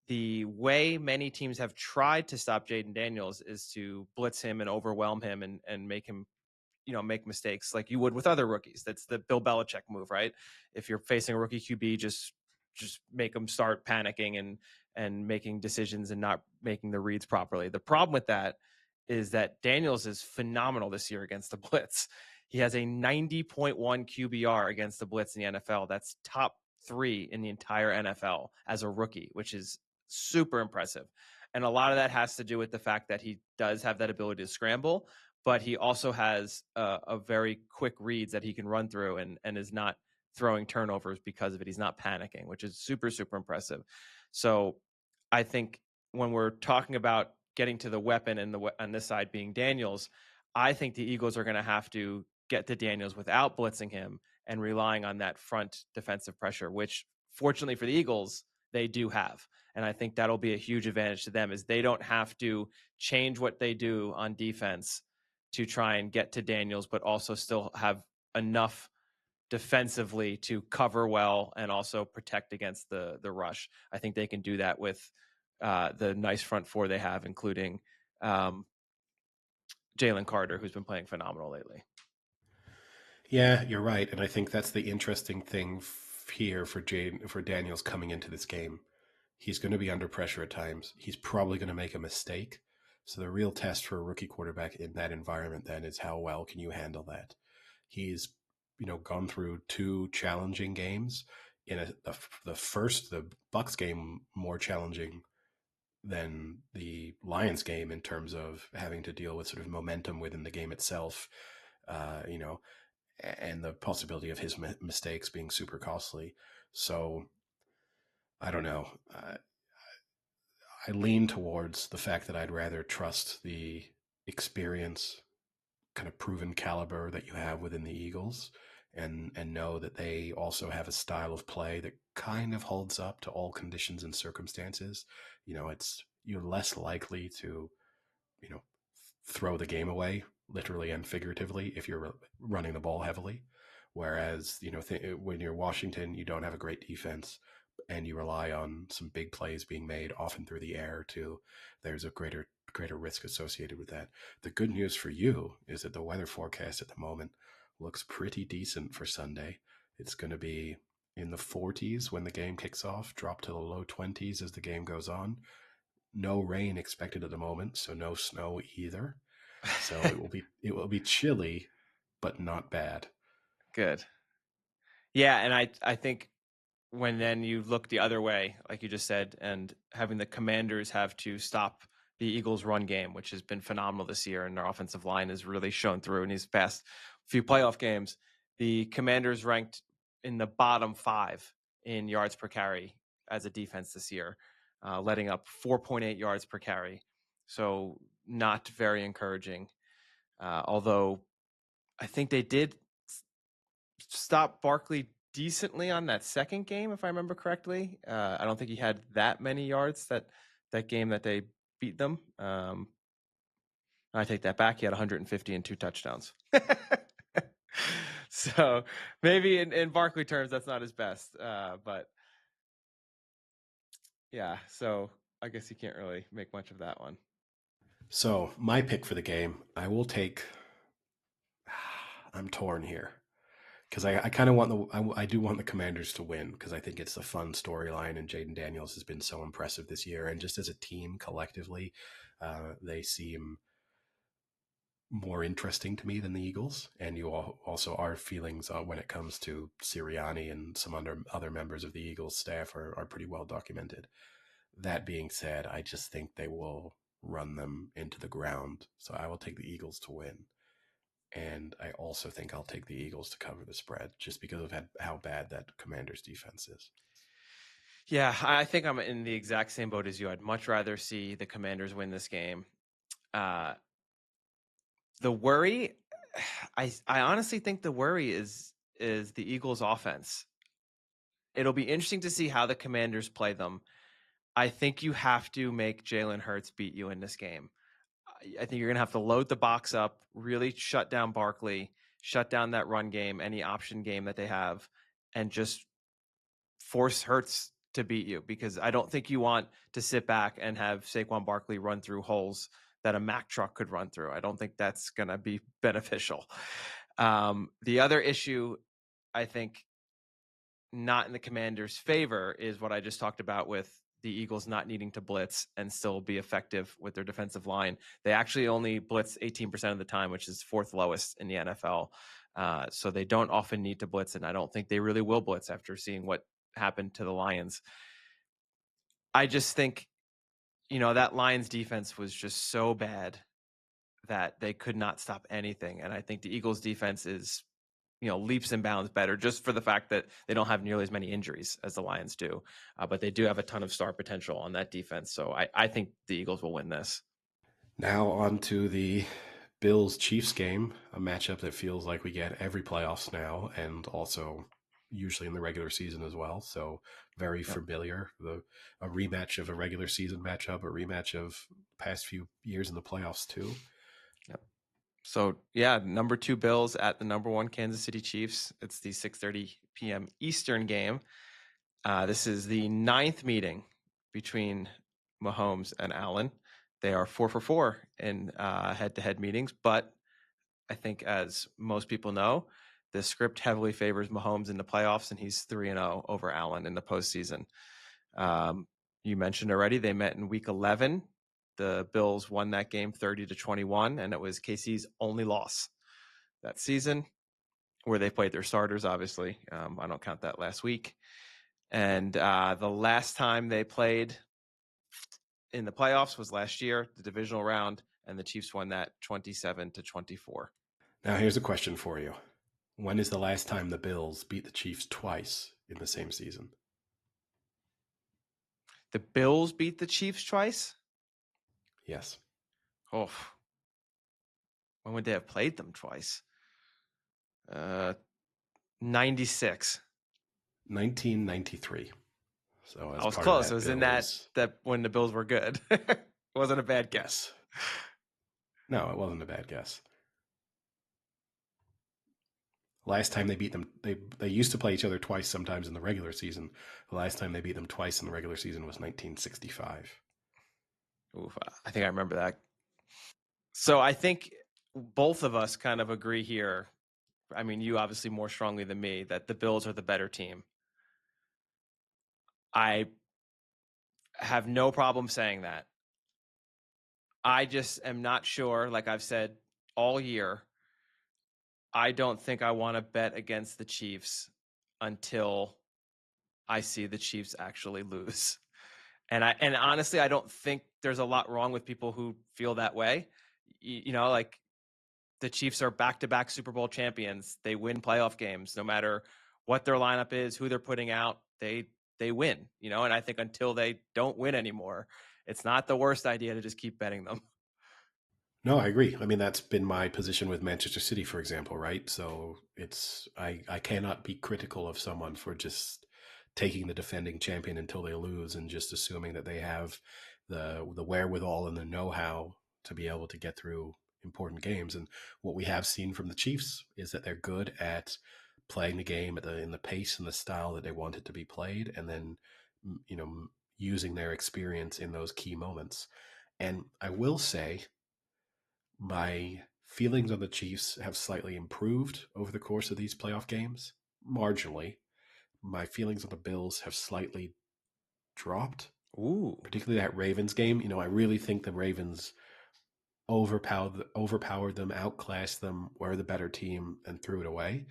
The way many teams have tried to stop Jayden Daniels is to blitz him and overwhelm him and make him, make mistakes like you would with other rookies. That's the Bill Belichick move, right? If you're facing a rookie QB, just make them start panicking and making decisions and not making the reads properly. The problem with that is that Daniels is phenomenal this year against the blitz. He has a 90.1 QBR against the blitz in the NFL. That's top 3 in the entire NFL as a rookie, which is super impressive. And a lot of that has to do with the fact that he does have that ability to scramble, but he also has a very quick reads that he can run through and is not throwing turnovers because of it. He's not panicking, which is super, super impressive. So I think when we're talking about getting to the weapon and on this side being Daniels, I think the Eagles are going to have to get to Daniels without blitzing him and relying on that front defensive pressure, which fortunately for the Eagles, they do have. And I think that'll be a huge advantage to them, is they don't have to change what they do on defense to try and get to Daniels, but also still have enough defensively to cover well and also protect against the rush. I think they can do that with the nice front 4 they have, including Jalen Carter, who's been playing phenomenal lately. Yeah, you're right. And I think that's the interesting thing here for Daniels coming into this game. He's going to be under pressure at times. He's probably going to make a mistake. So the real test for a rookie quarterback in that environment then is how well can you handle that? He's, gone through 2 challenging games. In the Bucks game, more challenging than the Lions game in terms of having to deal with sort of momentum within the game itself, and the possibility of his mistakes being super costly. So I don't know. I lean towards the fact that I'd rather trust the experience, kind of proven caliber that you have within the Eagles, and know that they also have a style of play that kind of holds up to all conditions and circumstances. you're less likely to, throw the game away, literally and figuratively, if you're running the ball heavily. Whereas, when you're Washington, you don't have a great defense and you rely on some big plays being made, often through the air too. There's a greater risk associated with that. The good news for you is that the weather forecast at the moment looks pretty decent for Sunday. It's going to be in the 40s when the game kicks off, drop to the low 20s as the game goes on. No rain expected at the moment, so no snow either. So it will be chilly, but not bad. Good. Yeah, and I think when then you look the other way, like you just said, and having the Commanders have to stop the Eagles' run game, which has been phenomenal this year, and their offensive line has really shown through in these past few playoff games. The Commanders ranked in the bottom 5 in yards per carry as a defense this year, letting up 4.8 yards per carry. So not very encouraging. Although I think they did stop Barkley decently on that second game, if I remember correctly. I don't think he had that many yards that game that they beat them. I take that back. He had 150 and 2 touchdowns. So maybe in Barkley terms, that's not his best. But yeah, so I guess you can't really make much of that one. So my pick for the game, I will take. I'm torn here because I kind of want I do want the Commanders to win because I think it's a fun storyline, and Jayden Daniels has been so impressive this year, and just as a team collectively, they seem more interesting to me than the Eagles. And you also, our feelings when it comes to Sirianni and some other members of the Eagles staff are pretty well documented. That being said, I just think they will run them into the ground. So I will take the Eagles to win. And I also think I'll take the Eagles to cover the spread just because of how bad that Commanders defense is. Yeah, I think I'm in the exact same boat as you. I'd much rather see the Commanders win this game. The worry, I honestly think the worry is the Eagles' offense. It'll be interesting to see how the Commanders play them. I think you have to make Jalen Hurts beat you in this game. I think you're going to have to load the box up, really shut down Barkley, shut down that run game, any option game that they have, and just force Hurts to beat you, because I don't think you want to sit back and have Saquon Barkley run through holes that a Mack truck could run through. I don't think that's going to be beneficial. The other issue, I think, not in the Commanders' favor is what I just talked about with the Eagles not needing to blitz and still be effective with their defensive line. They actually only blitz 18% of the time, which is 4th lowest in the NFL. So they don't often need to blitz, and I don't think they really will blitz after seeing what happened to the Lions. I just think, that Lions defense was just so bad that they could not stop anything. And I think the Eagles defense is, leaps and bounds better just for the fact that they don't have nearly as many injuries as the Lions do. But they do have a ton of star potential on that defense. So I think the Eagles will win this. Now on to the Bills-Chiefs game, a matchup that feels like we get every playoffs now, and also usually in the regular season as well. So very familiar. A rematch of a regular season matchup, a rematch of past few years in the playoffs too. Yep. So yeah, number 2 Bills at the number 1 Kansas City Chiefs. It's the 6:30 p.m. Eastern game. This is the 9th meeting between Mahomes and Allen. They are 4 for 4 in head-to-head meetings, but I think, as most people know, the script heavily favors Mahomes in the playoffs, and he's 3-0 over Allen in the postseason. You mentioned already they met in Week 11. The Bills won that game 30-21, and it was KC's only loss that season, where they played their starters. Obviously, I don't count that last week. And the last time they played in the playoffs was last year, the divisional round, and the Chiefs won that 27-24. Now, here's a question for you. When is the last time the Bills beat the Chiefs twice in the same season? The Bills beat the Chiefs twice? Yes. Oh. When would they have played them twice? 96. 1993. So I was close. It was in that when the Bills were good. It wasn't a bad guess. No, it wasn't a bad guess. Last time they beat them, they used to play each other twice sometimes in the regular season. The last time they beat them twice in the regular season was 1965. Oof, I think I remember that. So I think both of us kind of agree here. I mean, you obviously more strongly than me that the Bills are the better team. I have no problem saying that. I just am not sure, like I've said all year, I don't think I want to bet against the Chiefs until I see the Chiefs actually lose. And honestly, I don't think there's a lot wrong with people who feel that way. You know, like the Chiefs are back-to-back Super Bowl champions. They win playoff games no matter what their lineup is, who they're putting out. They win, you know, and I think until they don't win anymore, it's not the worst idea to just keep betting them. No, I agree. I mean, that's been my position with Manchester City, for example, right? So I cannot be critical of someone for just taking the defending champion until they lose and just assuming that they have the wherewithal and the know-how to be able to get through important games. And what we have seen from the Chiefs is that they're good at playing the game in the pace and the style that they want it to be played, and then using their experience in those key moments. And I will say, my feelings on the Chiefs have slightly improved over the course of these playoff games, marginally. My feelings on the Bills have slightly dropped. Ooh. Particularly that Ravens game. I really think the Ravens overpowered them, outclassed them, were the better team, and threw it away.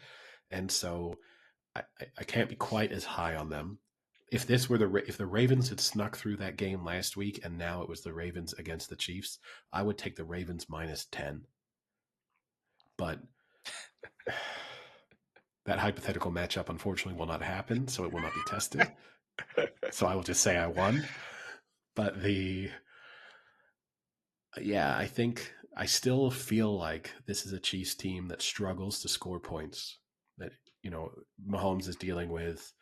And so I can't be quite as high on them. If the Ravens had snuck through that game last week and now it was the Ravens against the Chiefs, I would take the Ravens -10. But that hypothetical matchup unfortunately will not happen, so it will not be tested. So I will just say I won. But I think I still feel like this is a Chiefs team that struggles to score points. That, Mahomes is dealing with,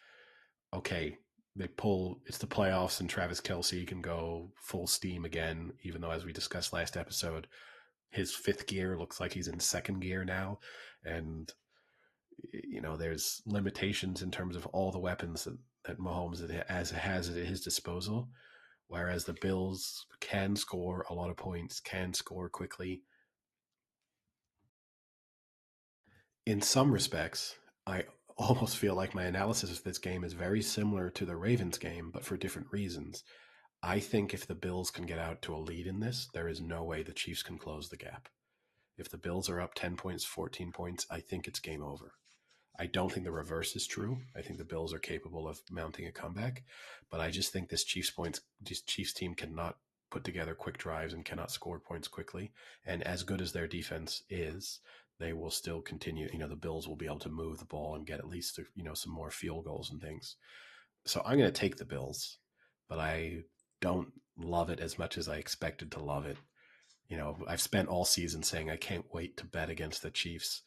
okay, it's the playoffs and Travis Kelce can go full steam again, even though, as we discussed last episode, his fifth gear looks like he's in second gear now. And, there's limitations in terms of all the weapons that Mahomes has at his disposal. Whereas the Bills can score a lot of points, can score quickly. In some respects, I almost feel like my analysis of this game is very similar to the Ravens game, but for different reasons. I think if the Bills can get out to a lead in this, there is no way the Chiefs can close the gap. If the Bills are up 10 points, 14 points, I think it's game over. I don't think the reverse is true. I think the Bills are capable of mounting a comeback, but I just think this Chiefs team cannot put together quick drives and cannot score points quickly. And as good as their defense is, they will still continue. The Bills will be able to move the ball and get at least some more field goals and things. So I'm going to take the Bills, but I don't love it as much as I expected to love it. I've spent all season saying I can't wait to bet against the Chiefs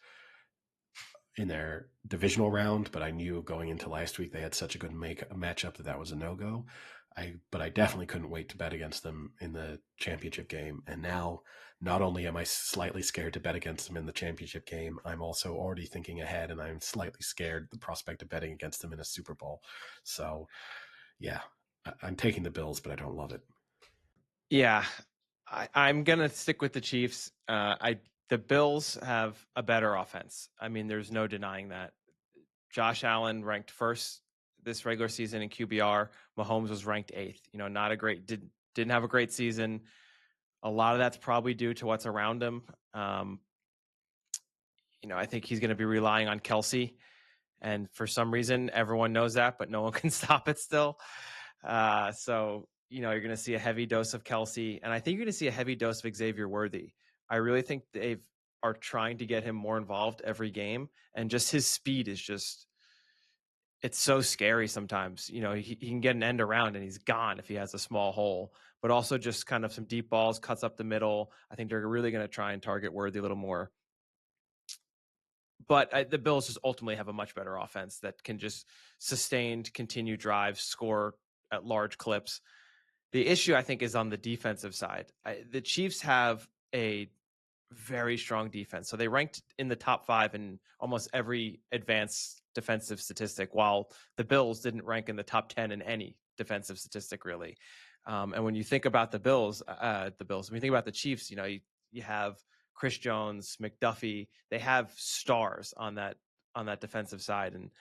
in their divisional round, but I knew going into last week they had such a good matchup that was a no-go. But I definitely couldn't wait to bet against them in the championship game. And now, not only am I slightly scared to bet against them in the championship game, I'm also already thinking ahead, and I'm slightly scared the prospect of betting against them in a Super Bowl. So, yeah, I'm taking the Bills, but I don't love it. Yeah, I'm going to stick with the Chiefs. The Bills have a better offense. I mean, there's no denying that. Josh Allen ranked first this regular season in QBR. Mahomes was ranked 8th. Not a great, didn't have a great season. A lot of that's probably due to what's around him. I think he's going to be relying on Kelce. And for some reason, everyone knows that, but no one can stop it still. So, you're going to see a heavy dose of Kelce. And I think you're going to see a heavy dose of Xavier Worthy. I really think they are trying to get him more involved every game. And just his speed is it's so scary sometimes. He can get an end around and he's gone if he has a small hole. But also just kind of some deep balls, cuts up the middle. I think they're really going to try and target Worthy a little more. But the Bills just ultimately have a much better offense that can just sustain, continue drives, score at large clips. The issue, I think, is on the defensive side. The Chiefs have a very strong defense. So they ranked in the top 5 in almost every advanced defensive statistic, while the Bills didn't rank in the top 10 in any defensive statistic, really. And when you think about the Bills, when you think about the Chiefs, you have Chris Jones, McDuffie. They have stars on that defensive side. And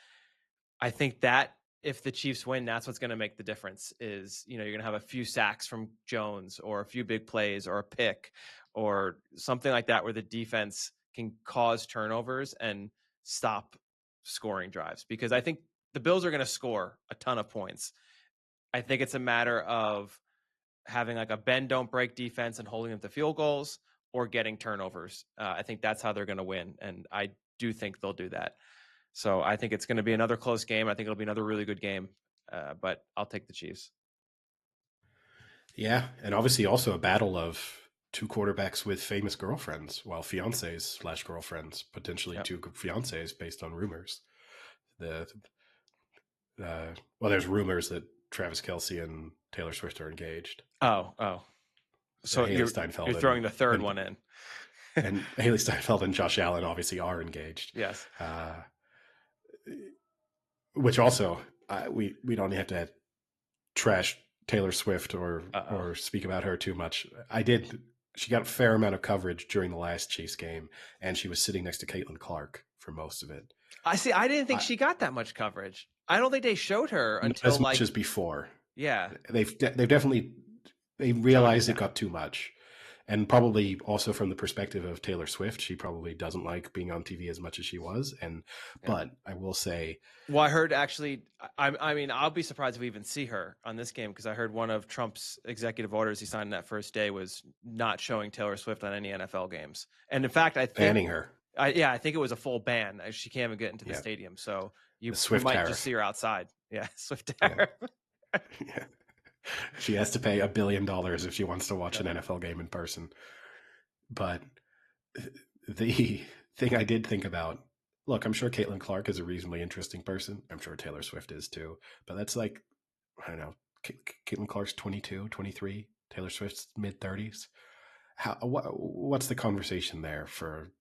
I think that if the Chiefs win, that's what's going to make the difference is, you're going to have a few sacks from Jones or a few big plays or a pick or something like that where the defense can cause turnovers and stop scoring drives, because I think the Bills are going to score a ton of points. I think it's a matter of having like a bend don't break defense and holding them to field goals or getting turnovers. I think that's how they're going to win. And I do think they'll do that. So I think it's going to be another close game. I think it'll be another really good game, but I'll take the Chiefs. Yeah, and obviously also a battle of two quarterbacks with famous girlfriends, well, fiancés/girlfriends, potentially two fiancés based on rumors. Well, there's rumors that Travis Kelce and Taylor Swift are engaged. Oh. So you're throwing the third one in. And Haley Steinfeld and Josh Allen obviously are engaged. Yes. Which also, we don't have to trash Taylor Swift or speak about her too much. She got a fair amount of coverage during the last Chiefs game, and she was sitting next to Caitlin Clark for most of it. I didn't think she got that much coverage. I don't think they showed her until as much as before. Yeah, they've definitely realized it got too much. And probably also from the perspective of Taylor Swift, she probably doesn't like being on TV as much as she was. But I will say, well, I heard actually, I mean, I'll be surprised if we even see her on this game, because I heard one of Trump's executive orders he signed that first day was not showing Taylor Swift on any NFL games. And in fact, I think banning her. I think it was a full ban. She can't even get into the stadium. So you might just see her outside. Yeah, Swift tariff. Yeah. She has to pay $1 billion if she wants to watch an NFL game in person. But the thing I did think about, look, I'm sure Caitlin Clark is a reasonably interesting person. I'm sure Taylor Swift is too. But that's like, I don't know, Caitlin Clark's 22, 23, Taylor Swift's mid-30s. What's the conversation there for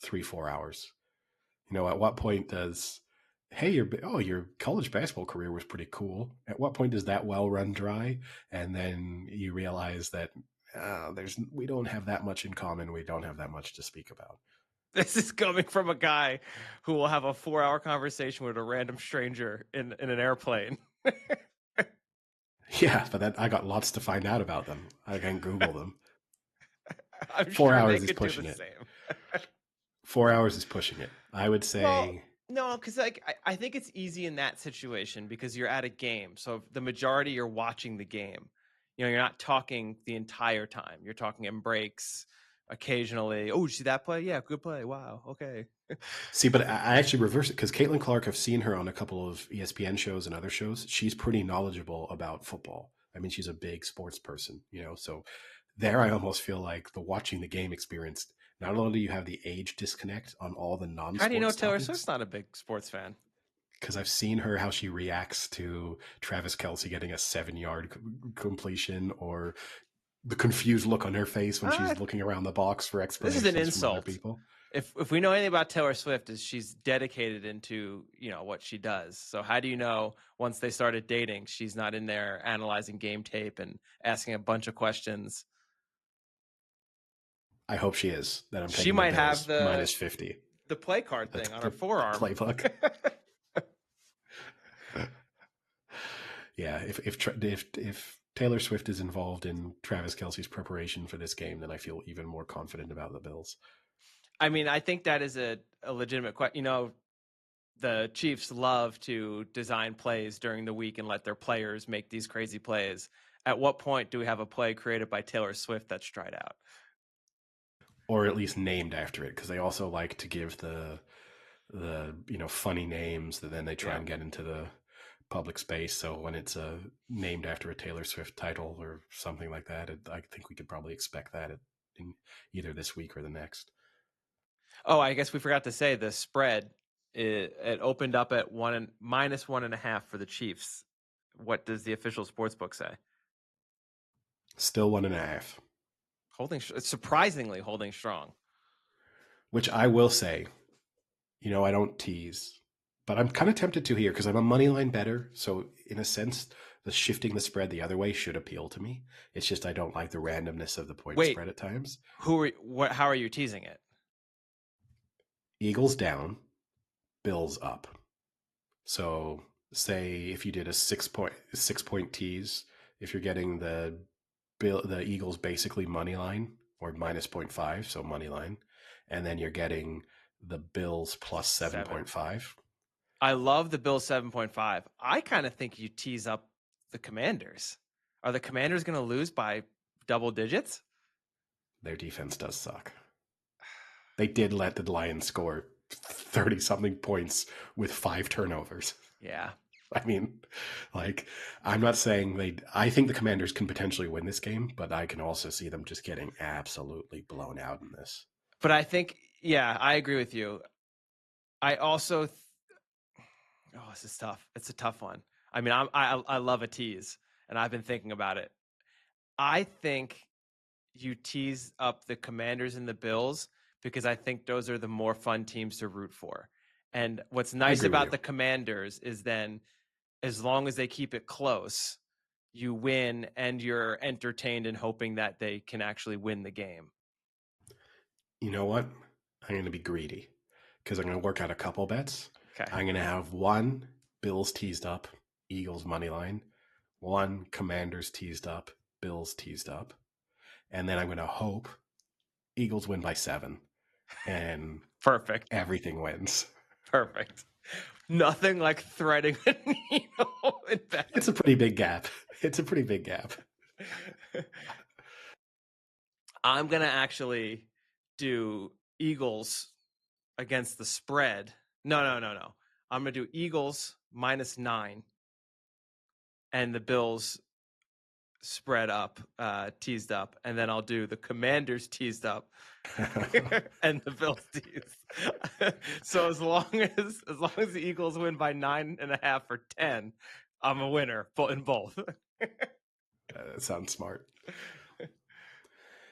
3-4 hours? At what point does... hey, your college basketball career was pretty cool. At what point does that well run dry? And then you realize that we don't have that much in common. We don't have that much to speak about. This is coming from a guy who will have a 4-hour conversation with a random stranger in an airplane. Yeah, but I got lots to find out about them. I can Google them. I'm 4 sure hours they is could pushing do it. the same. 4 hours is pushing it. I would say... Well, no, because I think it's easy in that situation because you're at a game. So the majority you're watching the game. You're not talking the entire time. You're talking in breaks, occasionally. Oh, did you see that play? Yeah, good play. Wow. Okay. See, but I actually reverse it because Caitlin Clark, I've seen her on a couple of ESPN shows and other shows. She's pretty knowledgeable about football. I mean, she's a big sports person, so there I almost feel like the watching the game experience, not only do you have the age disconnect on all the non-sports How do you know Taylor topics, Swift's not a big sports fan? Because I've seen how she reacts to Travis Kelce getting a 7-yard completion, or the confused look on her face when she's looking around the box for explanations. This is an insult. From other people. If we know anything about Taylor Swift, is she's dedicated into what she does. So how do you know once they started dating, she's not in there analyzing game tape and asking a bunch of questions? I hope she is. That I'm taking she might have the minus 50, the play card thing on her forearm. Playbook. Yeah, if Taylor Swift is involved in Travis Kelce's preparation for this game, then I feel even more confident about the Bills. I mean, I think that is a legitimate question. The Chiefs love to design plays during the week and let their players make these crazy plays. At what point do we have a play created by Taylor Swift that's tried out? Or at least named after it, because they also like to give the funny names that then they try and get into the public space. So when it's named after a Taylor Swift title or something like that, I think we could probably expect that in either this week or the next. Oh, I guess we forgot to say the spread. It opened up at -1.5 for the Chiefs what does the official sports book say? Still 1.5. Surprisingly holding strong. Which I will say, I don't tease, but I'm kind of tempted to here because I'm a money line better. So in a sense, the shifting the spread the other way should appeal to me. It's just I don't like the randomness of the point spread at times. How are you teasing it? Eagles down, Bills up. So say if you did a 6-point tease, if you're getting the Eagles basically money line or minus 0.5, so money line, and then you're getting the Bills plus 7.5. I love the Bills 7.5. I kind of think you tease up the Commanders. Are the Commanders going to lose by double digits? Their defense does suck. They did let the Lions score 30-something points with 5 turnovers. Yeah. I mean, I'm not saying I think the Commanders can potentially win this game, but I can also see them just getting absolutely blown out in this. But I think, I agree with you. I also, this is tough. It's a tough one. I mean, I love a tease, and I've been thinking about it. I think you tease up the Commanders and the Bills because I think those are the more fun teams to root for. And what's nice about the Commanders is then, as long as they keep it close, you win and you're entertained and hoping that they can actually win the game. You know what? I'm going to be greedy because I'm going to work out a couple bets. Okay. I'm going to have 1 Bills teased up, Eagles money line, 1 Commanders teased up, Bills teased up, and then I'm going to hope Eagles win by 7, and perfect. Everything wins. Perfect. Nothing like threading a needle in bed. It's a pretty big gap. I'm going to actually do Eagles against the spread. No. I'm going to do Eagles minus 9 and the Bills spread up, teased up, and then I'll do the Commanders teased up and the Bills teased. So as long as the Eagles win by 9.5 or 10, I'm a winner in both. That sounds smart.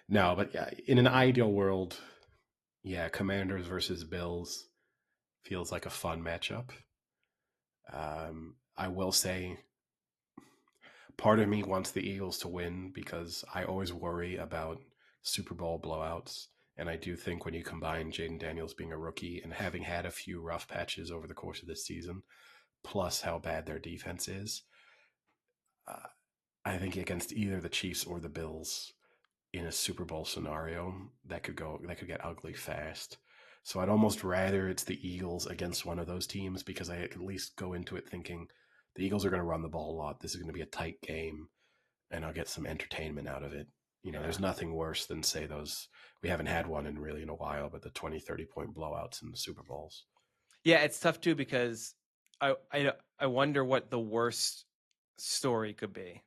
No, but yeah, in an ideal world, Commanders versus Bills feels like a fun matchup. I will say part of me wants the Eagles to win because I always worry about Super Bowl blowouts. And I do think when you combine Jayden Daniels being a rookie and having had a few rough patches over the course of this season, plus how bad their defense is, I think against either the Chiefs or the Bills in a Super Bowl scenario, that could get ugly fast. So I'd almost rather it's the Eagles against one of those teams because I at least go into it thinking the Eagles are going to run the ball a lot. This is going to be a tight game, and I'll get some entertainment out of it. There's nothing worse than, say, those, we haven't had one in a while, but the 20, 30-point blowouts in the Super Bowls. Yeah, it's tough too because I wonder what the worst story could be.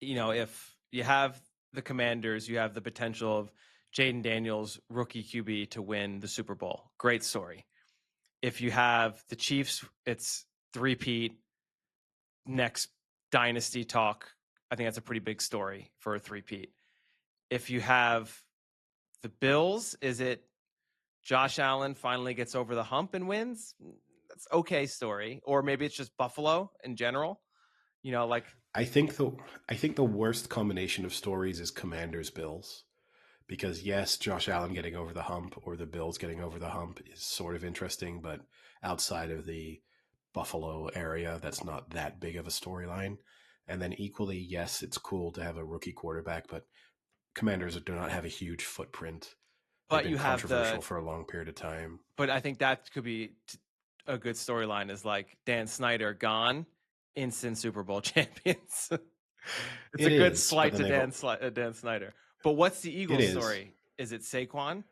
If you have the Commanders, you have the potential of Jayden Daniels, rookie QB, to win the Super Bowl. Great story. If you have the Chiefs, it's three-peat, next dynasty talk. I think that's a pretty big story for a three-peat. If you have the Bills, is it Josh Allen finally gets over the hump and wins? That's okay story. Or maybe it's just Buffalo in general. I think the worst combination of stories is Commanders Bills, because yes, Josh Allen getting over the hump or the Bills getting over the hump is sort of interesting, but outside of the Buffalo area, that's not that big of a storyline. And then equally, yes, it's cool to have a rookie quarterback, but Commanders do not have a huge footprint. They've been controversial for a long period of time. But I think that could be a good storyline, is like Dan Snyder gone, instant Super Bowl champions. It's a good slight to Dan Snyder. But what's the Eagles story? Is it Saquon?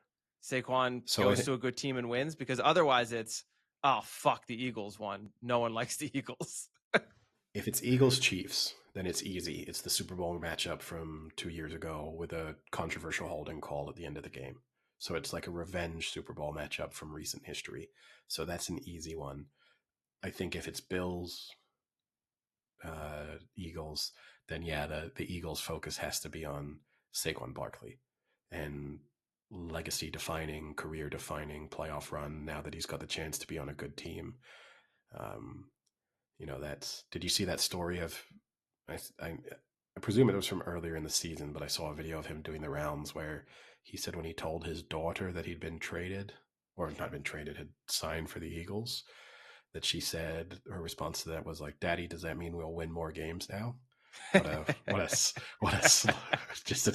Saquon goes to a good team and wins? Because otherwise it's, oh, fuck, the Eagles won. No one likes the Eagles. If it's Eagles-Chiefs, then it's easy. It's the Super Bowl matchup from 2 years ago with a controversial holding call at the end of the game. So it's like a revenge Super Bowl matchup from recent history. So that's an easy one. I think if it's Bills, Eagles, then yeah, the Eagles' focus has to be on Saquon Barkley and legacy-defining, career-defining playoff run. Now that he's got the chance to be on a good team, that's. Did you see that story of? I presume it was from earlier in the season, but I saw a video of him doing the rounds where he said when he told his daughter that he'd been traded, or not been traded, had signed for the Eagles, that she said her response to that was like, "Daddy, does that mean we'll win more games now?" What a just a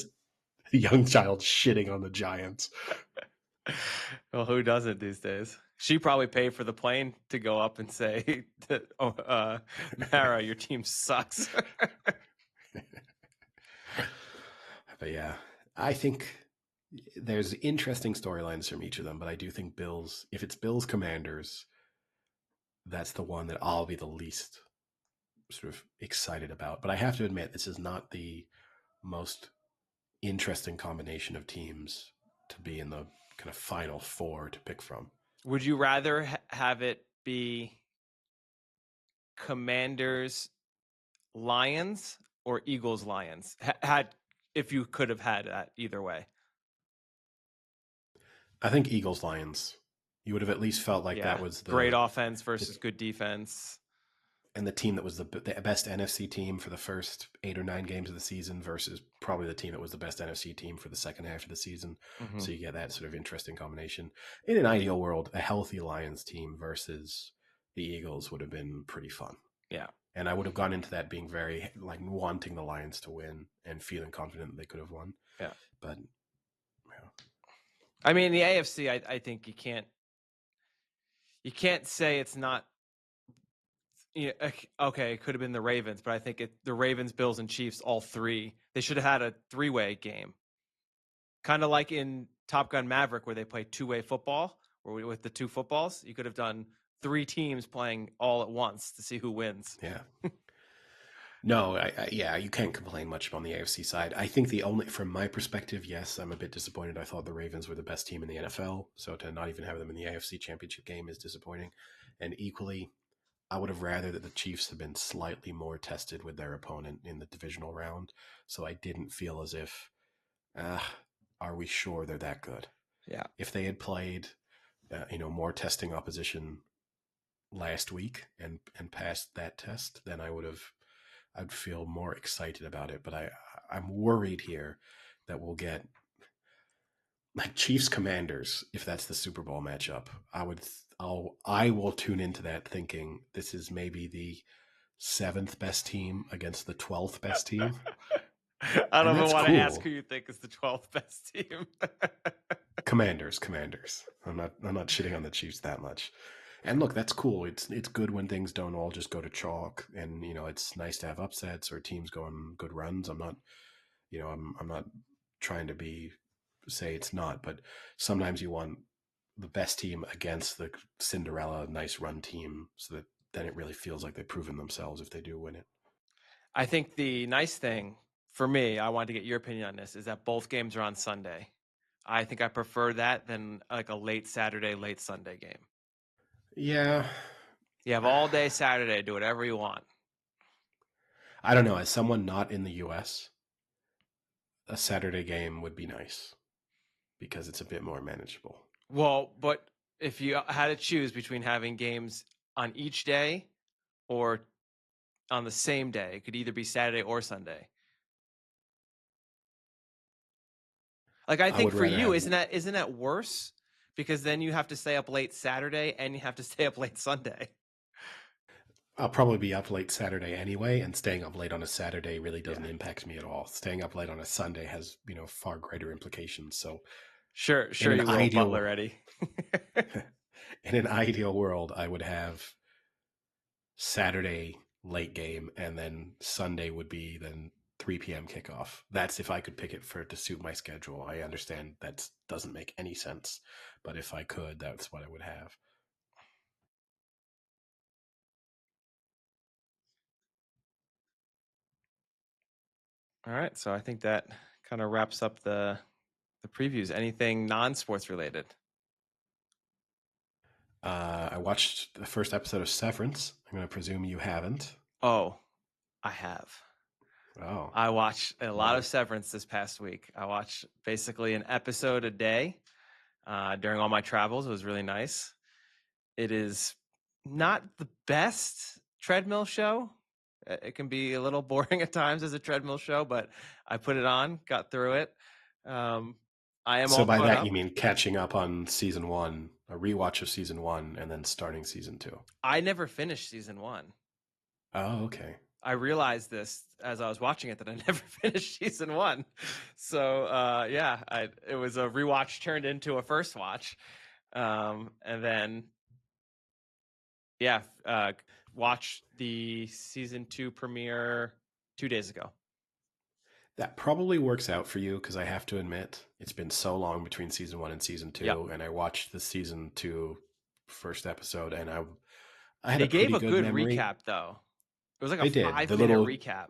young child shitting on the Giants. Well, who doesn't these days? She probably paid for the plane to go up and say, Mara, your team sucks. But yeah, I think there's interesting storylines from each of them, but I do think if it's Bills Commanders, that's the one that I'll be the least sort of excited about. But I have to admit, this is not the most interesting combination of teams to be in the kind of final four to pick from. Would you rather have it be Commanders Lions or Eagles Lions? If you could have had that either way. I think Eagles Lions. You would have at least felt like that was the great offense versus good defense. And the team that was the best NFC team for the first 8 or 9 games of the season versus probably the team that was the best NFC team for the second half of the season. Mm-hmm. So you get that sort of interesting combination. In an ideal world, a healthy Lions team versus the Eagles would have been pretty fun. Yeah. And I would have gone into that being very, like, wanting the Lions to win and feeling confident that they could have won. Yeah. But, I mean, the AFC, I think you can't say it's not. Yeah, okay, it could have been the Ravens, but I think the Ravens, Bills, and Chiefs, all three, they should have had a 3-way game. Kind of like in Top Gun Maverick, where they play 2-way football, or with the 2 footballs, you could have done 3 teams playing all at once to see who wins. Yeah. No, you can't complain much on the AFC side. I think from my perspective, yes, I'm a bit disappointed. I thought the Ravens were the best team in the NFL, so to not even have them in the AFC Championship game is disappointing. And equally, I would have rather that the Chiefs had been slightly more tested with their opponent in the divisional round, so I didn't feel as if, are we sure they're that good? Yeah. If they had played, more testing opposition last week and passed that test, then I'd feel more excited about it. But I'm worried here that we'll get like Chiefs Commanders. If that's the Super Bowl matchup, I will tune into that thinking this is maybe the 7th best team against the 12th best team. I don't even want to ask who you think is the 12th best team. Commanders. I'm not shitting on the Chiefs that much. And look, that's cool. It's good when things don't all just go to chalk, and it's nice to have upsets or teams go on good runs. I'm not, I'm not trying to say it's not, but sometimes you want the best team against the Cinderella nice run team, so that then it really feels like they've proven themselves if they do win it. I think the nice thing for me, I wanted to get your opinion on this, is that both games are on Sunday. I think I prefer that than like a late Saturday, late Sunday game. Yeah. You have all day Saturday, do whatever you want. I don't know. As someone not in the U.S., a Saturday game would be nice because it's a bit more manageable. Well, but if you had to choose between having games on each day or on the same day, it could either be Saturday or Sunday. Like, I think for you, isn't that worse? Because then you have to stay up late Saturday and you have to stay up late Sunday. I'll probably be up late Saturday anyway, and staying up late on a Saturday really doesn't impact me at all. Staying up late on a Sunday has, far greater implications. So sure you will, Butler Eddie. In an ideal world, I would have Saturday late game, and then Sunday would be then 3 p.m. kickoff. That's if I could pick it to suit my schedule. I understand that doesn't make any sense, but if I could, that's what I would have. All right, so I think that kind of wraps up the previews. Anything non-sports related? I watched the first episode of Severance. I'm going to presume you haven't. Oh, I have. Oh. I watched a lot of Severance this past week. I watched basically an episode a day during all my travels. It was really nice. It is not the best treadmill show. It can be a little boring at times as a treadmill show, but I put it on, got through it. I am so all by caught that up. You mean catching up on season 1, a rewatch of season 1, and then starting season 2? I never finished season 1. Oh, okay. I realized this as I was watching it, that I never finished season 1. So it was a rewatch turned into a first watch, and then watched the season 2 premiere 2 days ago. That probably works out for you, because I have to admit, it's been so long between season 1 and season 2, and I watched the season 2 first episode, and I had They a pretty gave a good memory. recap, though. It was like They a did. 5-minute recap.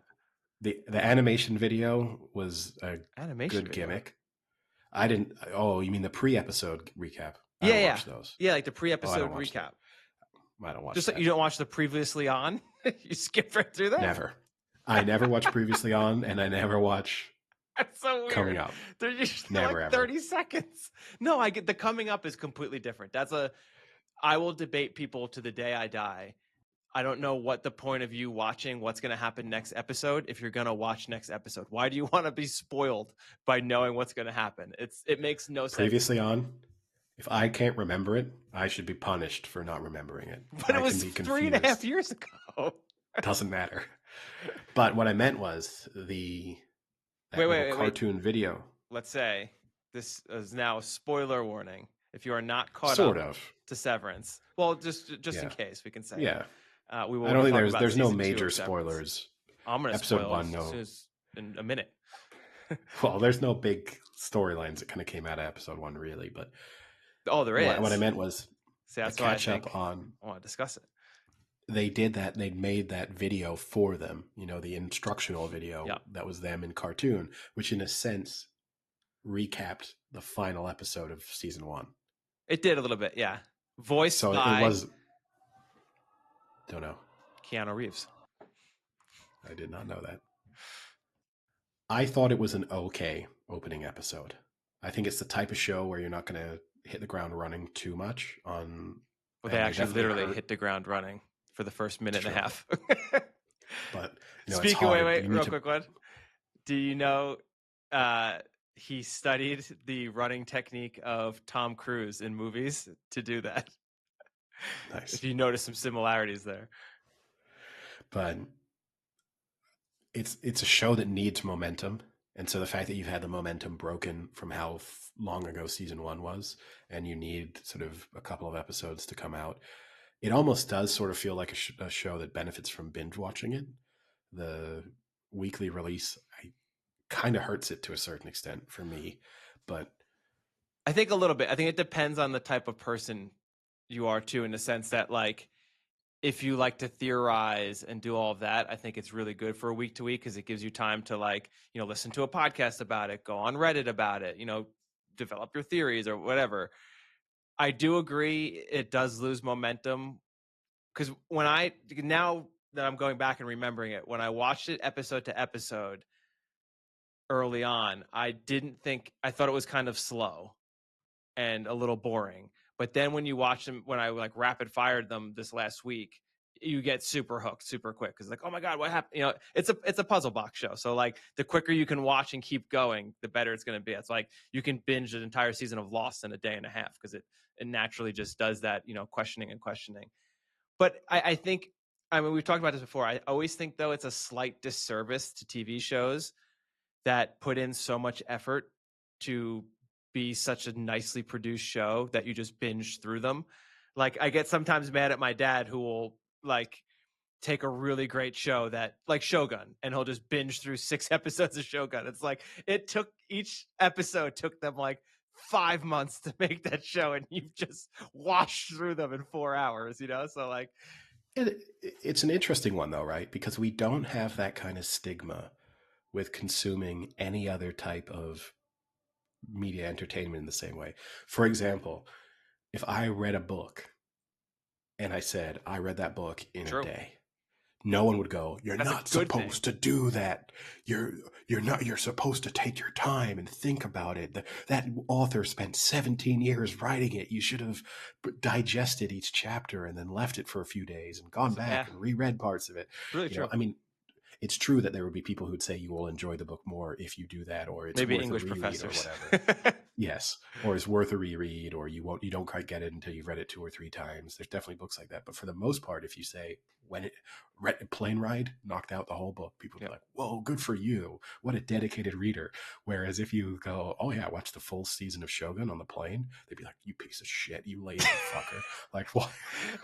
The animation video was a good gimmick. I didn't. Oh, you mean the pre-episode recap? I don't watch those. Yeah, like the pre-episode recap. I don't watch. Just that. Like you don't watch the previously on. You skip right through that. Never. I never watch previously on, and I never watch. That's so weird. Coming up. They're just like 30 seconds. No, I get the coming up is completely different. I will debate people to the day I die. I don't know what the point of you watching what's going to happen next episode if you're going to watch next episode. Why do you want to be spoiled by knowing what's going to happen? It makes no sense. Previously on, if I can't remember it, I should be punished for not remembering it. But it was 3.5 years ago. Doesn't matter. But what I meant was the cartoon video. Let's say this is now a spoiler warning. If you are not caught up to Severance, well, just in case we can say. Yeah. We will. I don't think there's no major spoilers. I'm going to episode spoil 1. No, in a minute. Well, there's no big storylines that kind of came out of episode 1, really. But there is. What I meant was that's a catch up on. I want to discuss it. They did that. They made that video for them. The instructional video that was them in cartoon, which in a sense recapped the final episode of season 1. It did a little bit, yeah. Voiced by. It was. Don't know. Keanu Reeves. I did not know that. I thought it was an okay opening episode. I think it's the type of show where you're not going to hit the ground running too much on. Well, they actually literally hit the ground running for the first minute and a half. But speaking, wait, real quick one. Do you know he studied the running technique of Tom Cruise in movies to do that? Nice. If you notice some similarities there. But it's a show that needs momentum. And so the fact that you've had the momentum broken from how long ago season 1 was, and you need sort of a couple of episodes to come out, it almost does sort of feel like a show that benefits from binge watching it. The weekly release kind of hurts it to a certain extent for me, but I think a little bit. I think it depends on the type of person you are too, in the sense that, like, if you like to theorize and do all of that, I think it's really good for a week to week, because it gives you time to, like, listen to a podcast about it, go on Reddit about it, develop your theories or whatever. I do agree it does lose momentum, because now that I'm going back and remembering it, when I watched it episode to episode early on, I thought it was kind of slow and a little boring. But then when you watch them, when I rapid fired them this last week, you get super hooked super quick, because like, oh my God, what happened? It's a puzzle box show. So like the quicker you can watch and keep going, the better it's going to be. It's like you can binge an entire season of Lost in a day and a half, because it naturally just does that, questioning. But I think, we've talked about this before. I always think, though, it's a slight disservice to TV shows that put in so much effort to be such a nicely produced show that you just binge through them. Like, I get sometimes mad at my dad, who will like take a really great show that, like Shogun, and he'll just binge through 6 episodes of Shogun. It's like each episode took them like 5 months to make that show, and you've just washed through them in 4 hours, So like, it's an interesting one though, right? Because we don't have that kind of stigma with consuming any other type of media entertainment in the same way. For example, if I read a book and I said I read that book in a day, no one would go, you're not supposed to do that. You're supposed to take your time and think about it. That author spent 17 years writing it. You should have digested each chapter and then left it for a few days and gone back and reread parts of it. It's really true. I mean, it's true that there would be people who'd say you will enjoy the book more if you do that, or it's maybe worth English a reread professors or whatever. Yes, or it's worth a reread, or you don't quite get it until you've read it 2 or 3 times. There's definitely books like that, but for the most part, if you say Plane Ride knocked out the whole book, people would be like, "Whoa, good for you! What a dedicated reader." Whereas if you go, "Oh yeah, watch the full season of Shogun on the plane," they'd be like, "You piece of shit, you lazy fucker!" Like, why?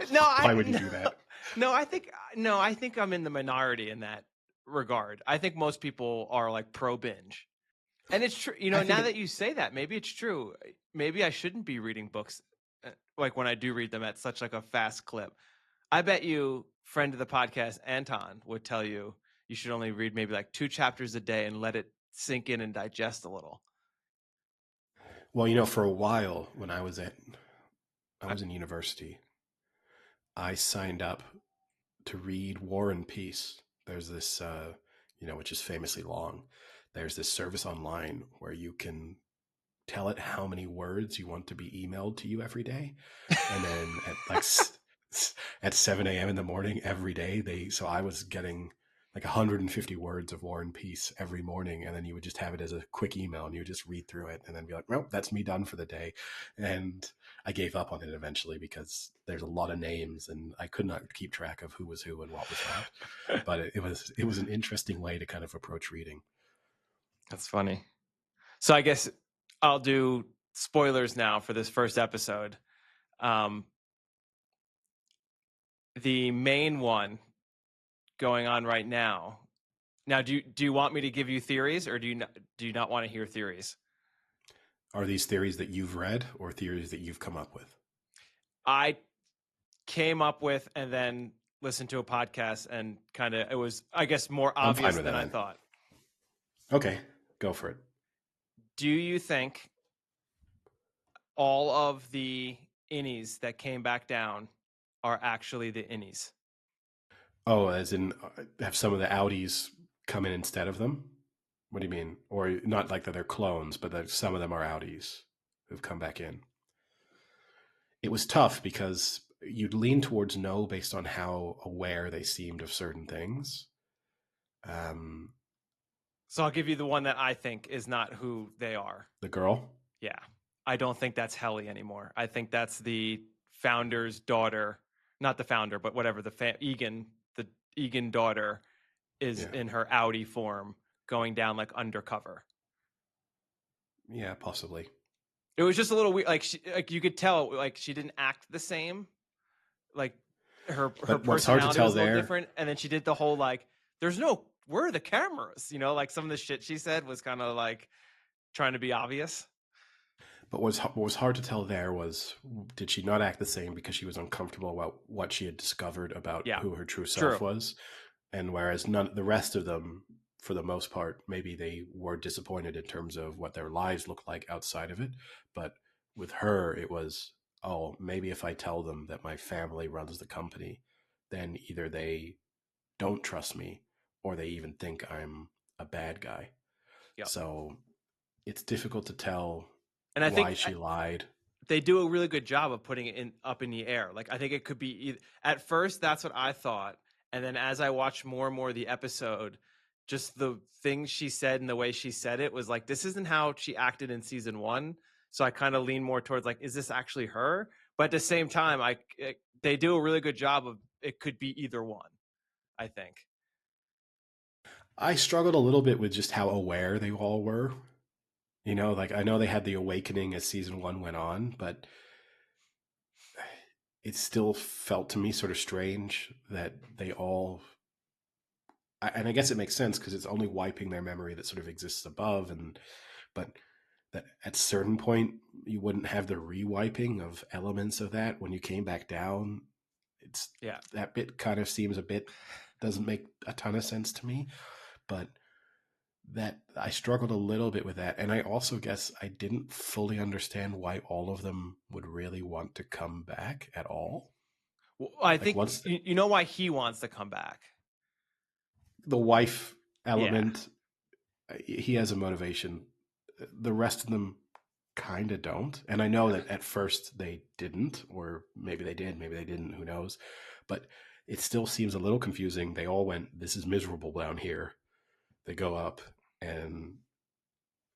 Why would you do that? No, I think I'm in the minority in that regard. I think most people are like pro binge, and it's true. Now that you say that, maybe it's true. Maybe I shouldn't be reading books like when I do read them at such like a fast clip. I bet you, friend of the podcast Anton would tell you should only read maybe like 2 chapters a day and let it sink in and digest a little. Well, for a while when I was in university, I signed up to read War and Peace. There's this, which is famously long. There's this service online where you can tell it how many words you want to be emailed to you every day. And then at 7 a.m. in the morning every day, so I was getting like 150 words of War and Peace every morning. And then you would just have it as a quick email and you would just read through it and then be like, well, that's me done for the day. And I gave up on it eventually because there's a lot of names and I could not keep track of who was who and what was what. But it was an interesting way to kind of approach reading. That's funny. So I guess I'll do spoilers now for this first episode. The main one going on right now. Now, do you want me to give you theories, or do you not want to hear theories? Are these theories that you've read or theories that you've come up with? I came up with and then listened to a podcast and it was, I guess, more obvious than I thought. Okay, go for it. Do you think all of the innies that came back down are actually the innies? Oh, as in have some of the outies come in instead of them? What do you mean? Or not like that they're clones, but that some of them are outies who've come back in. It was tough because you'd lean towards no based on how aware they seemed of certain things. So I'll give you the one that I think is not who they are. The girl? Yeah. I don't think that's Helly anymore. I think that's the founder's daughter. Not the founder, but whatever, Egan, the Egan daughter is in her outie form going down like undercover. Yeah, possibly. It was just a little weird. Like you could tell, like she didn't act the same. Like her personality was a little different. And then she did the whole like, where are the cameras? Like some of the shit she said was kind of like trying to be obvious. But what was hard to tell there was, did she not act the same because she was uncomfortable about what she had discovered about who her true self was? And whereas the rest of them, for the most part, maybe they were disappointed in terms of what their lives looked like outside of it. But with her, it was, maybe if I tell them that my family runs the company, then either they don't trust me or they even think I'm a bad guy. Yep. So it's difficult to tell why she lied. They do a really good job of putting it up in the air. Like I think it could be at first that's what I thought. And then as I watched more and more of the episode, just the things she said and the way she said it was like, this isn't how she acted in season 1. So I kind of lean more towards like, is this actually her? But at the same time, they do a really good job of it could be either one, I think. I struggled a little bit with just how aware they all were. Like I know they had the awakening as season 1 went on, but it still felt to me sort of strange that they all, and I guess it makes sense because it's only wiping their memory that sort of exists above, but that at a certain point you wouldn't have the rewiping of elements of that when you came back down. That bit kind of seems doesn't make a ton of sense to me, but that I struggled a little bit with that. And I also guess I didn't fully understand why all of them would really want to come back at all. Well, I think you know why he wants to come back. the wife element, he has a motivation. The rest of them kind of don't. And I know that at first they didn't, or maybe they did, maybe they didn't, who knows. But it still seems a little confusing. They all went, this is miserable down here. They go up and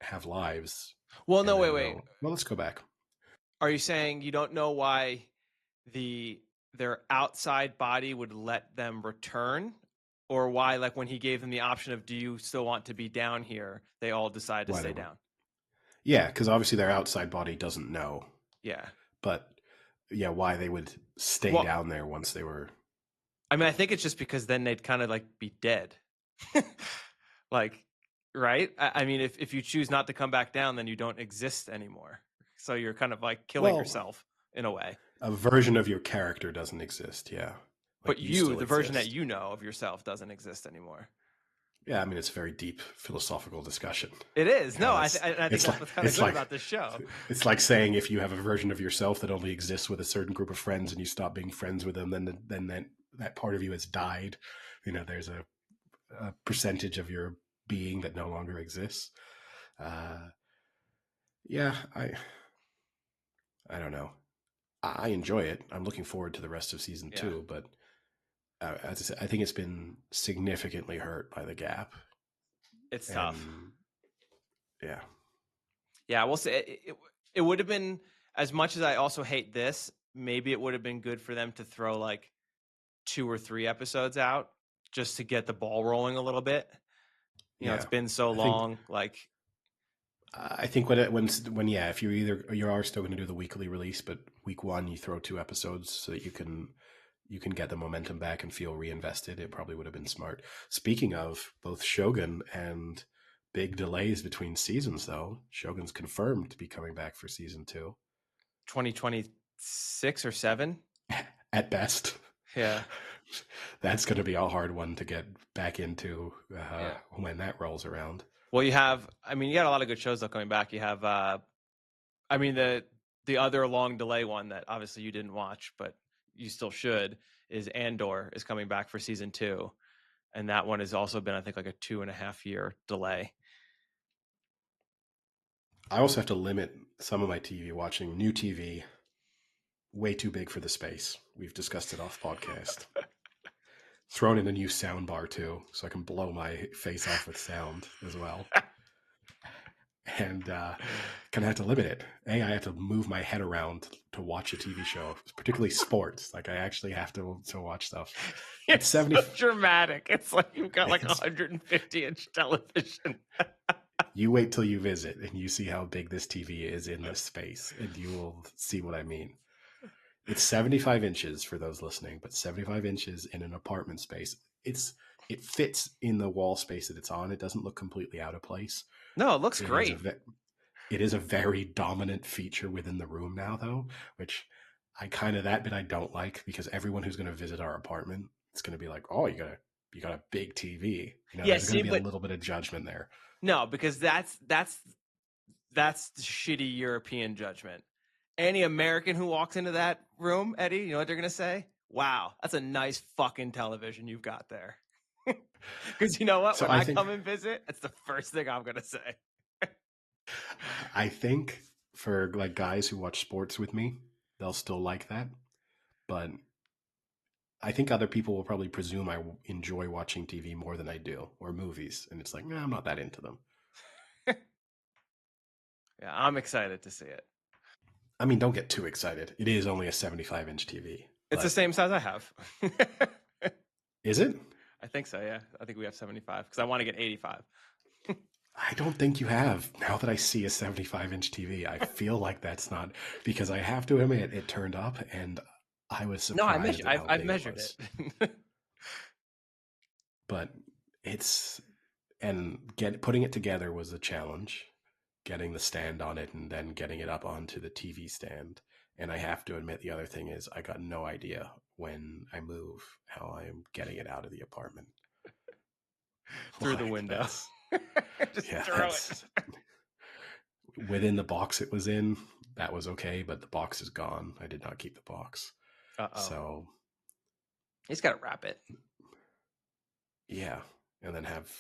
have lives. Well, no, wait. Well, let's go back. Are you saying you don't know why their outside body would let them return? Or why, like when he gave them the option of, do you still want to be down here? They all decide to stay down. Yeah, because obviously their outside body doesn't know. Yeah. But yeah, why they would stay down there once they were. I mean, I think it's just because then they'd kind of like be dead. Like, right? I mean, if you choose not to come back down, then you don't exist anymore. So you're kind of like killing yourself in a way. A version of your character doesn't exist, yeah. Like but the version that you know of yourself doesn't exist anymore. Yeah, I mean, it's a very deep philosophical discussion. It is. No, I think that's what's kind of good about this show. It's like saying if you have a version of yourself that only exists with a certain group of friends and you stop being friends with them, then that part of you has died. You know, there's a percentage of your being that no longer exists. Yeah, I don't know. I enjoy it. I'm looking forward to the rest of season 2, but as I said, I think it's been significantly hurt by the gap. It's tough. Yeah. Yeah, we'll say it would have been, as much as I also hate this, maybe it would have been good for them to throw like 2 or 3 episodes out just to get the ball rolling a little bit. You know, it's been so long. I think if you are still going to do the weekly release, but week 1 you throw 2 episodes so that you can get the momentum back and feel reinvested. It probably would have been smart. Speaking of both Shogun and big delays between seasons, though, Shogun's confirmed to be coming back for season 2. 2026 or 7 at best. Yeah. That's going to be a hard one to get back into when that rolls around. Well, you got a lot of good shows though coming back. You have, the other long delay one that obviously you didn't watch, but you still should, is Andor is coming back for season 2. And that one has also been, I think, like a 2.5 year delay. I also have to limit some of my TV watching. New TV, way too big for the space. We've discussed it off podcast. Thrown in a new sound bar too, so I can blow my face off with sound as well. And kind of have to limit it. I have to move my head around to watch a TV show, particularly sports. Like I actually have to watch stuff. It's 70 so dramatic. It's like you've got like 150-inch television. You wait till you visit and you see how big this TV is in this space, and you will see what I mean. It's 75 inches for those listening, but 75 inches in an apartment space. It fits in the wall space that it's on. It doesn't look completely out of place. No, it looks great. It is a very dominant feature within the room now, though, which that bit I don't like, because everyone who's going to visit our apartment, it's going to be like, oh, you got a big TV. There's going to be a little bit of judgment there. No, because that's shitty European judgment. Any American who walks into that room, Eddie, you know what they're going to say? Wow, that's a nice fucking television you've got there. Because you know what? So when I come and visit, it's the first thing I'm going to say. I think for like guys who watch sports with me, they'll still like that. But I think other people will probably presume I enjoy watching TV more than I do, or movies. And it's like, no, I'm not that into them. Yeah, I'm excited to see it. I mean, don't get too excited. It is only a 75-inch TV. It's the same size I have. Is it? I think so, yeah. I think we have 75 because I want to get 85. I don't think you have. Now that I see a 75-inch TV, I feel like that's not, because I have to admit it turned up and I was surprised. No, I've measured it. But putting it together was a challenge. Getting the stand on it and then getting it up onto the TV stand. And I have to admit, the other thing is I got no idea when I move how I am getting it out of the apartment. Through the window. Just throw it. Within the box it was in, that was okay, but the box is gone. I did not keep the box. Uh-oh. So he's got to wrap it. Yeah. and then have,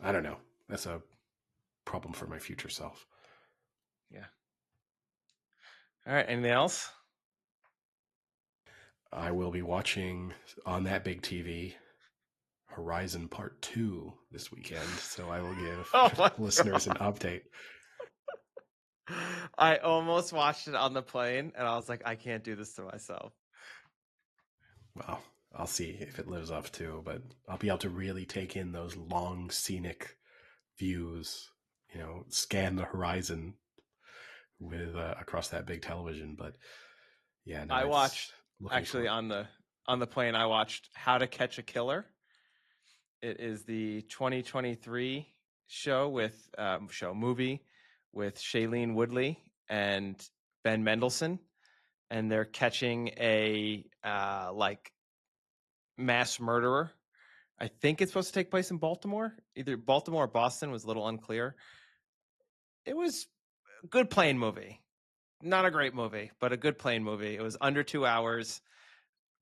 I don't know. That's a problem for my future self. Yeah. All right. Anything else? I will be watching on that big TV Horizon Part 2 this weekend, so I will give listeners an update. I almost watched it on the plane, and I was like, I can't do this to myself. Well, I'll see if it lives up to, but I'll be able to really take in those long, scenic views, scan the horizon with across that big television. But yeah, no, I watched actually on the plane. I watched How to Catch a Killer. It is the 2023 movie with Shailene Woodley and Ben Mendelsohn, and they're catching a mass murderer. I think it's supposed to take place in Baltimore. Either Baltimore or Boston, was a little unclear. It was a good plane movie. Not a great movie, but a good plane movie. It was under 2 hours.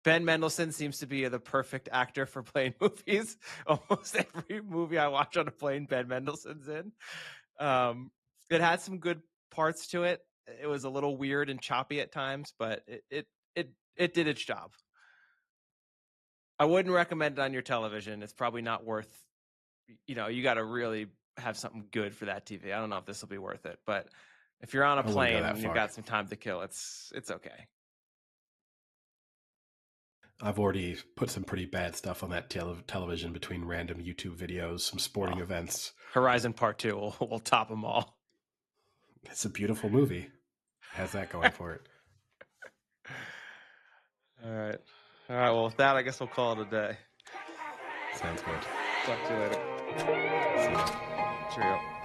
Ben Mendelsohn seems to be the perfect actor for plane movies. Almost every movie I watch on a plane, Ben Mendelsohn's in. It had some good parts to it. It was a little weird and choppy at times, but it did its job. I wouldn't recommend it on your television. It's probably not worth, you got to really have something good for that TV. I don't know if this will be worth it, but if you're on a plane and you've got some time to kill, it's okay. I've already put some pretty bad stuff on that television between random YouTube videos, some sporting events. Horizon Part 2 will top them all. It's a beautiful movie. It has that going for it. All right. Well, with that, I guess we'll call it a day. Sounds good. Talk to you later. See ya. Cheerio.